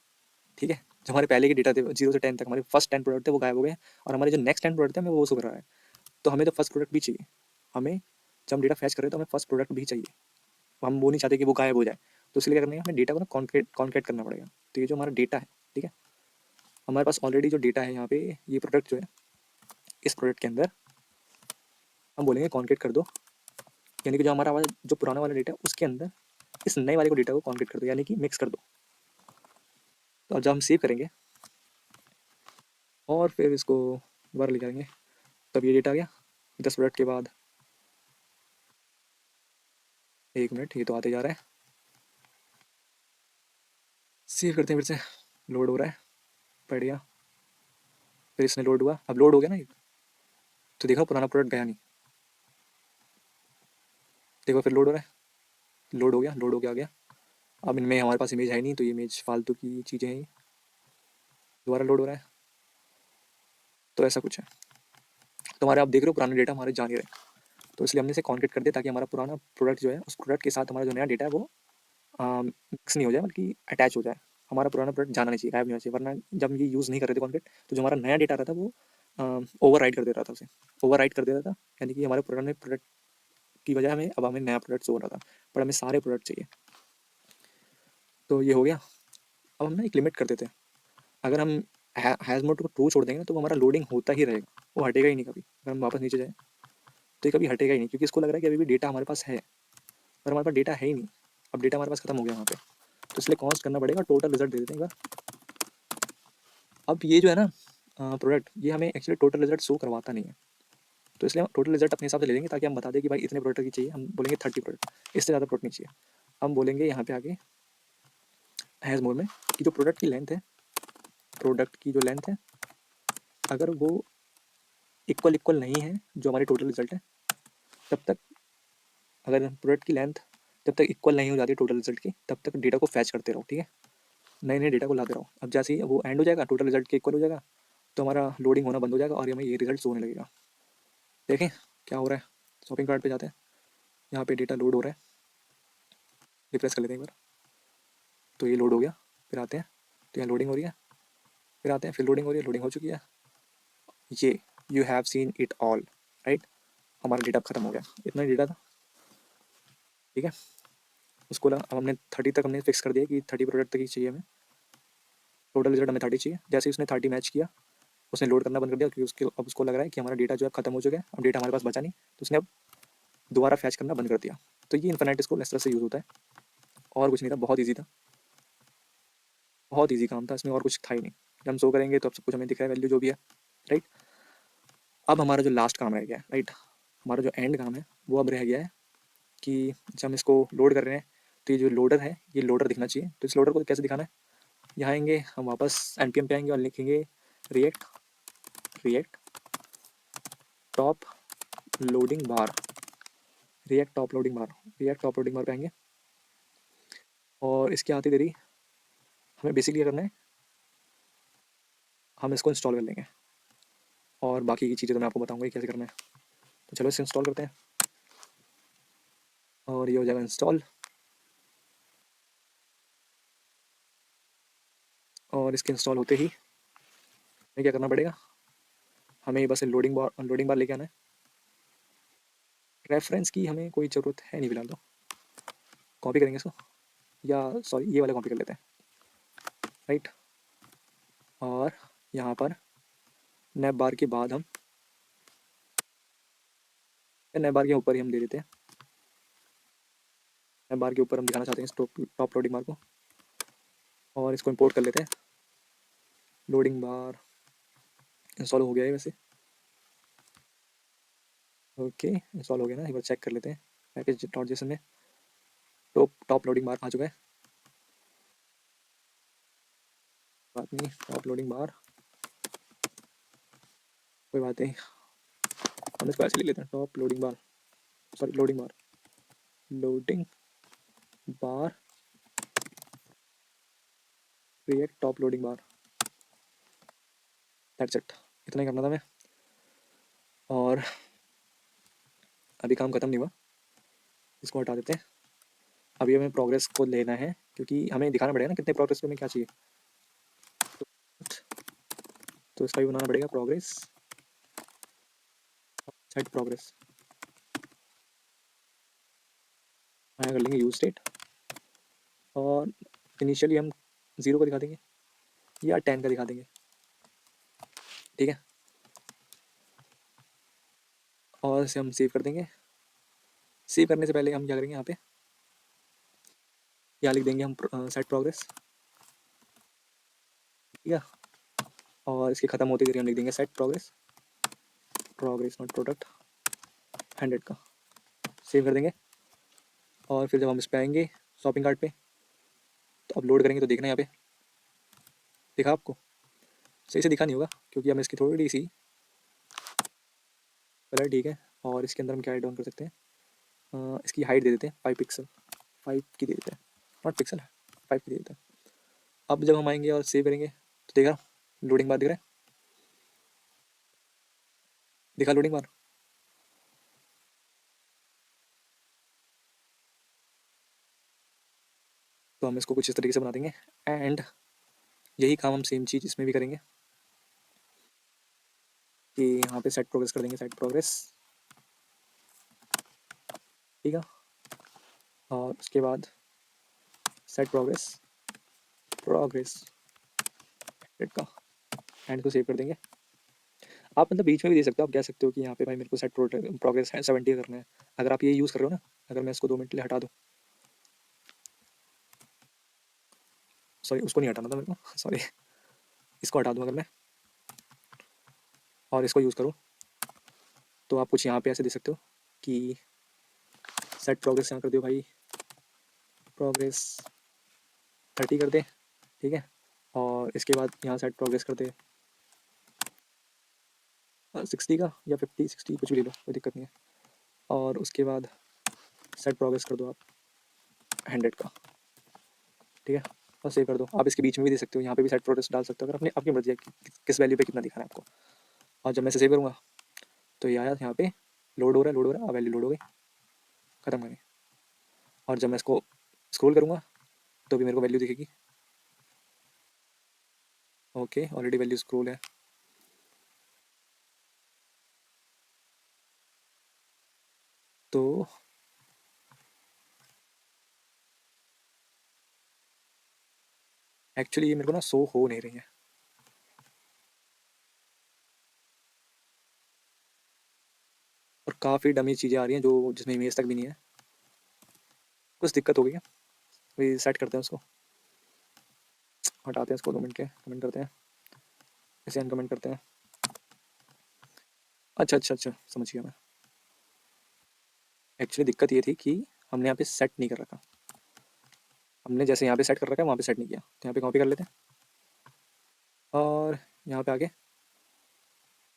ठीक है, जो हमारे पहले के डेटा थे 0 से 10 तक, हमारे फर्स्ट 10 प्रोडक्ट थे वो गायब हो गए। और हमारे जो नेक्स्ट 10 प्रोडक्ट थे हमें वो शो कर रहा है। तो हमें तो फर्स्ट प्रोडक्ट भी चाहिए। हमें जब हम डेटा फैच कर रहे हैं तो हमें फर्स्ट प्रोडक्ट भी चाहिए। हम वो नहीं चाहते कि वो गायब हो जाए। तो इसलिए क्या करना है, हमें डेटा को ना कॉन्केट करना पड़ेगा। तो ये जो हमारा डेटा है, ठीक है, हमारे पास ऑलरेडी जो डेटा है यहाँ पे, ये प्रोडक्ट जो है, इस प्रोडक्ट के अंदर हम बोलेंगे कॉन्केट कर दो। यानी कि जो हमारा वाला जो पुराना वाला डेटा है उसके अंदर इस नए वाले को डेटा को कॉन्केट कर दो, यानी कि मिक्स कर दो। तो अब जब हम सेव करेंगे और फिर इसको दोबारा ले जाएंगे, तब ये डेटा आ गया 10 मिनट के बाद। 1 मिनट, ये तो आते जा रहा है। सेव करते हैं, फिर से लोड हो रहा है, बढ़िया। फिर इसने लोड हुआ, अब लोड हो गया ना ये, तो देखो पुराना प्रोडक्ट गया नहीं। देखो फिर लोड हो रहा है, लोड हो गया, लोड हो गया, आ गया। अब इनमें हमारे पास इमेज है नहीं, तो ये इमेज फालतू की चीज़ें हैं ये। दोबारा लोड हो रहा है, तो ऐसा कुछ है। तो हमारे आप देख रहे हो पुराने डेटा हमारे जा नहीं रहे। तो इसलिए हमने इसे कॉन्केट कर दिया ताकि हमारा पुराना प्रोडक्ट जो है उस प्रोडक्ट के साथ हमारा जो नया डेटा है वो मिक्स नहीं हो जाए, बल्कि अटैच हो जाए। हमारा पुराना प्रोडक्ट जाना नहीं चाहिए, गायब नहीं होना चाहिए। वरना जब ये यूज़ नहीं कर रहे थे कॉन्केट, तो जो हमारा नया डेटा रहता था वो ओवर राइट कर दे रहा था, उसे ओवर राइट कर दे रहा था। यानी कि हमारे पुराने प्रोडक्ट की वजह हमें अब हमें नया प्रोडक्ट शो हो रहा था, पर हमें सारे प्रोडक्ट चाहिए। तो ये हो गया। अब हम ना एक लिमिट कर देते हैं। अगर हम हैज़ मोड को ट्रू छोड़ देंगे ना, तो वो हमारा लोडिंग होता ही रहेगा, वो हटेगा ही नहीं कभी। अगर हम वापस नीचे जाए तो ये कभी हटेगा ही नहीं, क्योंकि इसको लग रहा है कि अभी भी डेटा हमारे पास है, पर हमारे पास डेटा है ही नहीं। अब डेटा हमारे पास खत्म हो गया वहाँ पे, तो इसलिए कॉन्स्ट करना पड़ेगा, टोटल रिजल्ट दे देते हैं एक बार। अब ये जो है ना प्रोडक्ट, ये हमें एक्चुअली टोटल रिजल्ट शो करवाता नहीं है। तो इसलिए हम टोटल रिजल्ट अपने हिसाब से ले लेंगे, ताकि हम बता दें कि भाई इतने प्रोडक्ट की चाहिए। हम बोलेंगे 30 प्रोडक्ट, इससे ज़्यादा प्रोडक्ट नहीं चाहिए। हम बोलेंगे यहाँ पे आगे हैज़ मोड में कि जो प्रोडक्ट की लेंथ है, प्रोडक्ट की जो लेंथ है, अगर वो इक्वल इक्वल नहीं है जो हमारी टोटल रिजल्ट है, तब तक, अगर प्रोडक्ट की लेंथ जब तक इक्वल नहीं हो जाती टोटल रिजल्ट की, तब तक डेटा को फैच करते रहो। ठीक है, नए नए डेटा को लाते रहो। अब जैसे ही वो एंड हो जाएगा, टोटल रिजल्ट के इक्वल हो जाएगा, तो हमारा लोडिंग होना बंद हो जाएगा और हमें ये रिजल्ट होने लगेगा। देखें क्या हो रहा है। शॉपिंग कार्ट पे जाते हैं, यहाँ पे डेटा लोड हो रहा है, रिफ्रेश कर लेते हैं एक बार। तो ये लोड हो गया, फिर आते हैं तो यहाँ लोडिंग हो रही है, फिर आते हैं, फिर लोडिंग हो रही है, लोडिंग हो चुकी है। ये you have seen it all, right. हमारा डेटा खत्म हो गया, इतना डेटा था। ठीक है, उसको अब हमने 30 तक हमने फिक्स कर दिया कि 30 प्रोडक्ट तक ही चाहिए हमें। टोटल रिजल्ट हमें 30 चाहिए। जैसे ही उसने 30 मैच किया, उसने लोड करना बंद कर दिया, क्योंकि उसके अब उसको लग रहा है कि हमारा डेटा जो है खत्म हो चुका है, अब डेटा हमारे पास बचा नहीं। तो उसने अब दोबारा फैच करना बंद कर दिया। तो ये इन्फिनिट स्क्रॉल इस तरह से यूज़ होता है, और कुछ नहीं था, बहुत ईजी था, बहुत ईजी काम था, इसमें और कुछ था ही नहीं। जब हम शो करेंगे तो अब सब कुछ हमें दिख रहा है, वैल्यू जो भी है, राइट। अब हमारा जो लास्ट काम रह गया है, राइट, हमारा जो एंड काम है वो अब रह गया है कि जब हम इसको लोड कर रहे हैं, तो ये जो लोडर है, ये लोडर दिखना चाहिए। तो इस लोडर को कैसे दिखाना है, यहाँ आएंगे हम, वापस npm पे आएंगे और लिखेंगे रिएक्ट रिएक्ट टॉप लोडिंग बार, रिएक्ट टॉप लोडिंग बार, रिएक्ट टॉप लोडिंग बार पे आएंगे। और इसके आते देरी हमें बेसिकली क्या करना है, हम इसको इंस्टॉल कर लेंगे, और बाकी की चीज़ें तो मैं आपको बताऊंगा कि कैसे करना है। तो चलो इसे इंस्टॉल करते हैं, और ये हो जाएगा इंस्टॉल। और इसके इंस्टॉल होते ही हमें क्या करना पड़ेगा, हमें बस लोडिंग बार लेके आना है। रेफरेंस की हमें कोई ज़रूरत है नहीं फिलहाल, तो कॉपी करेंगे इसको, या सॉरी ये वाला कॉपी कर लेते हैं, राइट। और यहाँ पर नैप बार के बाद हम, नैप बार के ऊपर ही हम दे देते हैं बार के ऊपर हम दिखाना चाहते हैं इस टॉप लोडिंग बार को, और इसको इंपोर्ट कर लेते हैं। लोडिंग बार इंस्टॉल हो गया है वैसे। ओके, इंस्टॉल हो गया ना, एक बार चेक कर लेते हैं। पैकेज डॉट जेसन में टॉप लोडिंग बार आ चुका है। बात नहीं, टॉप लोडिंग बार कोई बात नहीं, हम इसको ऐसे ले लेते हैं। Top loading bar, sorry loading bar create top loading bar, that's it. इतना ही करना था हमें, और अभी काम खत्म नहीं हुआ, इसको हटा देते हैं। अभी हमें प्रोग्रेस को लेना है, क्योंकि हमें दिखाना पड़ेगा ना कितने प्रोग्रेस में क्या चाहिए। तो इसका भी बनाना पड़ेगा प्रोग्रेस, सेट प्रोग्रेस। आया कर लेंगे यूज स्टेट, और इनिशियली हम 0 को दिखा देंगे या 10 का दिखा देंगे, ठीक है। और इसे हम सेव कर देंगे। सेव करने से पहले हम क्या करेंगे, यहाँ लिख देंगे हम सेट प्रोग्रेस, ठीक है। और इसके खत्म होते ही हम लिख देंगे set progress, progress not product 100 का। सेव कर देंगे, और फिर जब हम इस पे आएंगे शॉपिंग कार्ट पे, तो अपलोड करेंगे तो देखना यहाँ पे दिखा आपको, सही से दिखा नहीं होगा क्योंकि हमें इसकी थोड़ी सी कलर, ठीक है। और इसके अंदर हम क्या ऐड ऑन कर सकते हैं, इसकी हाइट दे देते हैं 5 पिक्सल, 5 की दे देते हैं, नॉट पिक्सल है, 5 की दे देते हैं। अब जब हम आएंगे और सेव करेंगे तो देखा लोडिंग बार दिख रहा है, दिखा लोडिंग बार। तो हम इसको कुछ इस तरीके से बना देंगे, एंड यही काम हम सेम चीज़ इसमें भी करेंगे कि यहाँ पे सेट प्रोग्रेस कर देंगे, सेट प्रोग्रेस, ठीक है। और उसके बाद सेट प्रोग्रेस, प्रोग्रेस रेट का, एंड को सेव कर देंगे। आप मतलब बीच में भी दे सकते हो, आप कह सकते हो कि यहाँ पे भाई मेरे को सेट प्रोग्रेस है 70 करना है, अगर आप ये यूज़ कर रहे हो ना। अगर मैं इसको 2 मिनट के लिए हटा दूँ, सॉरी उसको नहीं हटाना था मेरे को, सॉरी, इसको हटा दूँ अगर मैं और इसको यूज़ करूँ, तो आप कुछ यहाँ पे ऐसे दे सकते हो कि सेट प्रोग्रेस यहाँ कर दो भाई, प्रोग्रेस 30 कर दे, ठीक है। और इसके बाद यहाँ सेट प्रोग्रेस कर दे 60 का, या 50 60 कुछ भी ले लो, कोई दिक्कत नहीं है। और उसके बाद सेट प्रोग्रेस कर दो आप 100 का, ठीक है। और सेव कर दो। आप इसके बीच में भी दे सकते हो, यहाँ पे भी सेट प्रोग्रेस डाल सकते हो, अगर अपनी आपकी मर्जी है कि किस वैल्यू पे कितना दिखाना है आपको। और जब मैं इसे सेव करूँगा तो ये आया यहाँ पे लोड हो रहा है, लोड हो रहा है, वैल्यू लोड हो गई, खत्म करें। और जब मैं इसको स्क्रॉल करूँगा तो भी मेरे को वैल्यू दिखेगी। ओके, ऑलरेडी वैल्यू स्क्रॉल है। तो एक्चुअली ये मेरे को ना शो हो नहीं रही है, और काफ़ी डमी चीज़ें आ रही हैं जो जिसमें इमेज तक भी नहीं है। कुछ दिक्कत हो गई है, अभी सेट करते हैं उसको, हटाते हैं इसको, 2 मिनट के कमेंट करते हैं, इसे अनकमेंट करते हैं। अच्छा अच्छा अच्छा, समझ गया मैं। एक्चुअली दिक्कत ये थी कि हमने यहाँ पे सेट नहीं कर रखा, हमने जैसे यहाँ पे सेट कर रखा है वहाँ पे सेट नहीं किया। तो यहाँ पे कॉपी कर लेते हैं और यहाँ पे आके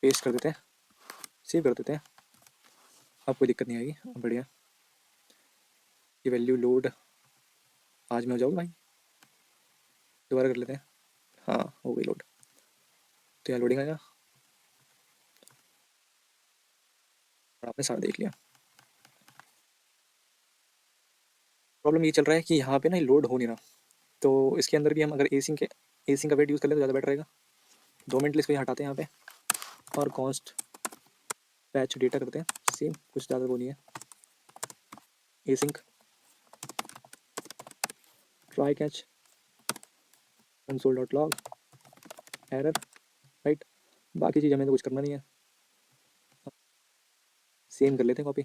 पेस्ट कर देते हैं, सेव कर देते हैं। अब कोई दिक्कत नहीं आएगी, अब बढ़िया। ये वैल्यू लोड आज में हो जाओगे भाई, दोबारा कर लेते हैं। हाँ, हो गई लोड। तो यहाँ लोडिंग आएगा और आपने सारा देख लिया। प्रॉब्लम ये चल रहा है कि यहाँ पे ना लोड हो नहीं रहा, तो इसके अंदर भी हम अगर एसिंग का वेट यूज़ कर लें तो ज़्यादा बेटर रहेगा। 2 मिनट इसको यहाँ हटाते हैं यहाँ पे, और कॉन्स्ट पैच डेटा करते हैं सेम, कुछ ज़्यादा वो नहीं है। Async try catch console dot log error, right. बाकी चीज़ हमें तो कुछ करना नहीं है, सेम कर लेते हैं, कॉपी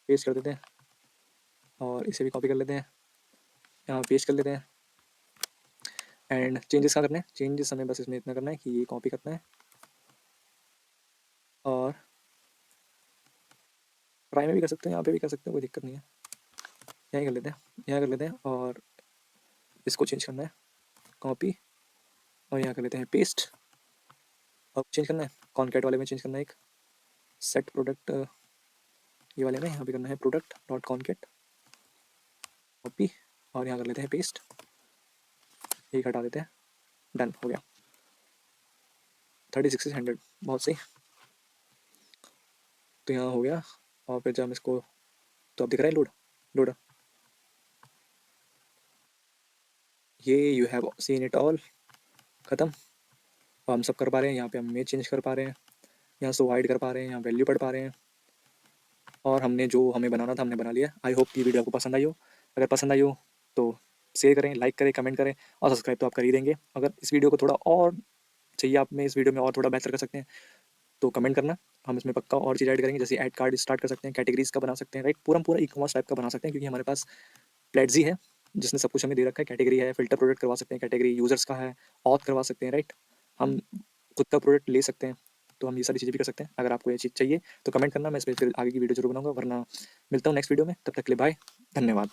पेस्ट कर देते हैं। और इसे भी कॉपी कर लेते हैं, यहाँ पेस्ट कर लेते हैं। एंड चेंजेस क्या करने हैं, चेंजेस हमें बस इसमें इतना करना है कि ये कॉपी करना है और ट्राई में भी कर सकते हैं, यहाँ पे भी कर सकते हैं, कोई दिक्कत नहीं है। यहीं कर लेते हैं, यहाँ कर लेते हैं और इसको चेंज करना है, कॉपी, और यहाँ कर लेते हैं पेस्ट। अब चेंज करना है, कॉन्कैट वाले में चेंज करना है, एक सेट प्रोडक्ट ये वाले में यहाँ पे करना है प्रोडक्ट डॉट कॉन्कैट, कॉपी, और यहाँ कर लेते हैं पेस्ट, एक हटा देते हैं, डन हो गया। 36 से 100, बहुत सही। तो यहाँ हो गया। और फिर जब हम इसको, तो अब दिख रहा है लोड, लोड, ये you have seen it all, ख़त्म। और हम सब कर पा रहे हैं, यहाँ पे हम इमेज चेंज कर पा रहे हैं, यहाँ से हाइड कर पा रहे हैं, यहाँ वैल्यू पढ़ पा रहे हैं, और हमने जो हमें बनाना था हमने बना लिया। आई होप ये वीडियो आपको पसंद आई हो। अगर पसंद आई हो तो शेयर करें, लाइक करें, कमेंट करें, और सब्सक्राइब तो आप कर ही देंगे। अगर इस वीडियो को थोड़ा और चाहिए, आप में इस वीडियो में और थोड़ा बेहतर कर सकते हैं तो कमेंट करना, हम इसमें पक्का और चीज़ ऐड करेंगे। जैसे ऐड कार्ड स्टार्ट कर सकते हैं, कैटेगरीज का बना सकते हैं, राइट, पूरा पूरा ई कॉमर्स टाइप का बना सकते हैं, क्योंकि हमारे पास प्लेटजी है जिसने सब कुछ हमें दे रखा है। कैटेगरी है, फिल्टर प्रोडक्ट करवा सकते हैं, कैटेगरी यूजर्स का है, ऑथ करवा सकते हैं, राइट, हम खुद का प्रोडक्ट ले सकते हैं। तो हम ये सारी चीज़ें भी कर सकते हैं। अगर आपको ये चीज़ चाहिए तो कमेंट करना, मैं इस पर फिर आगे की वीडियो जरूर बनाऊंगा। वरना मिलता हूँ नेक्स्ट वीडियो में, तब तक के लिए बाय, धन्यवाद।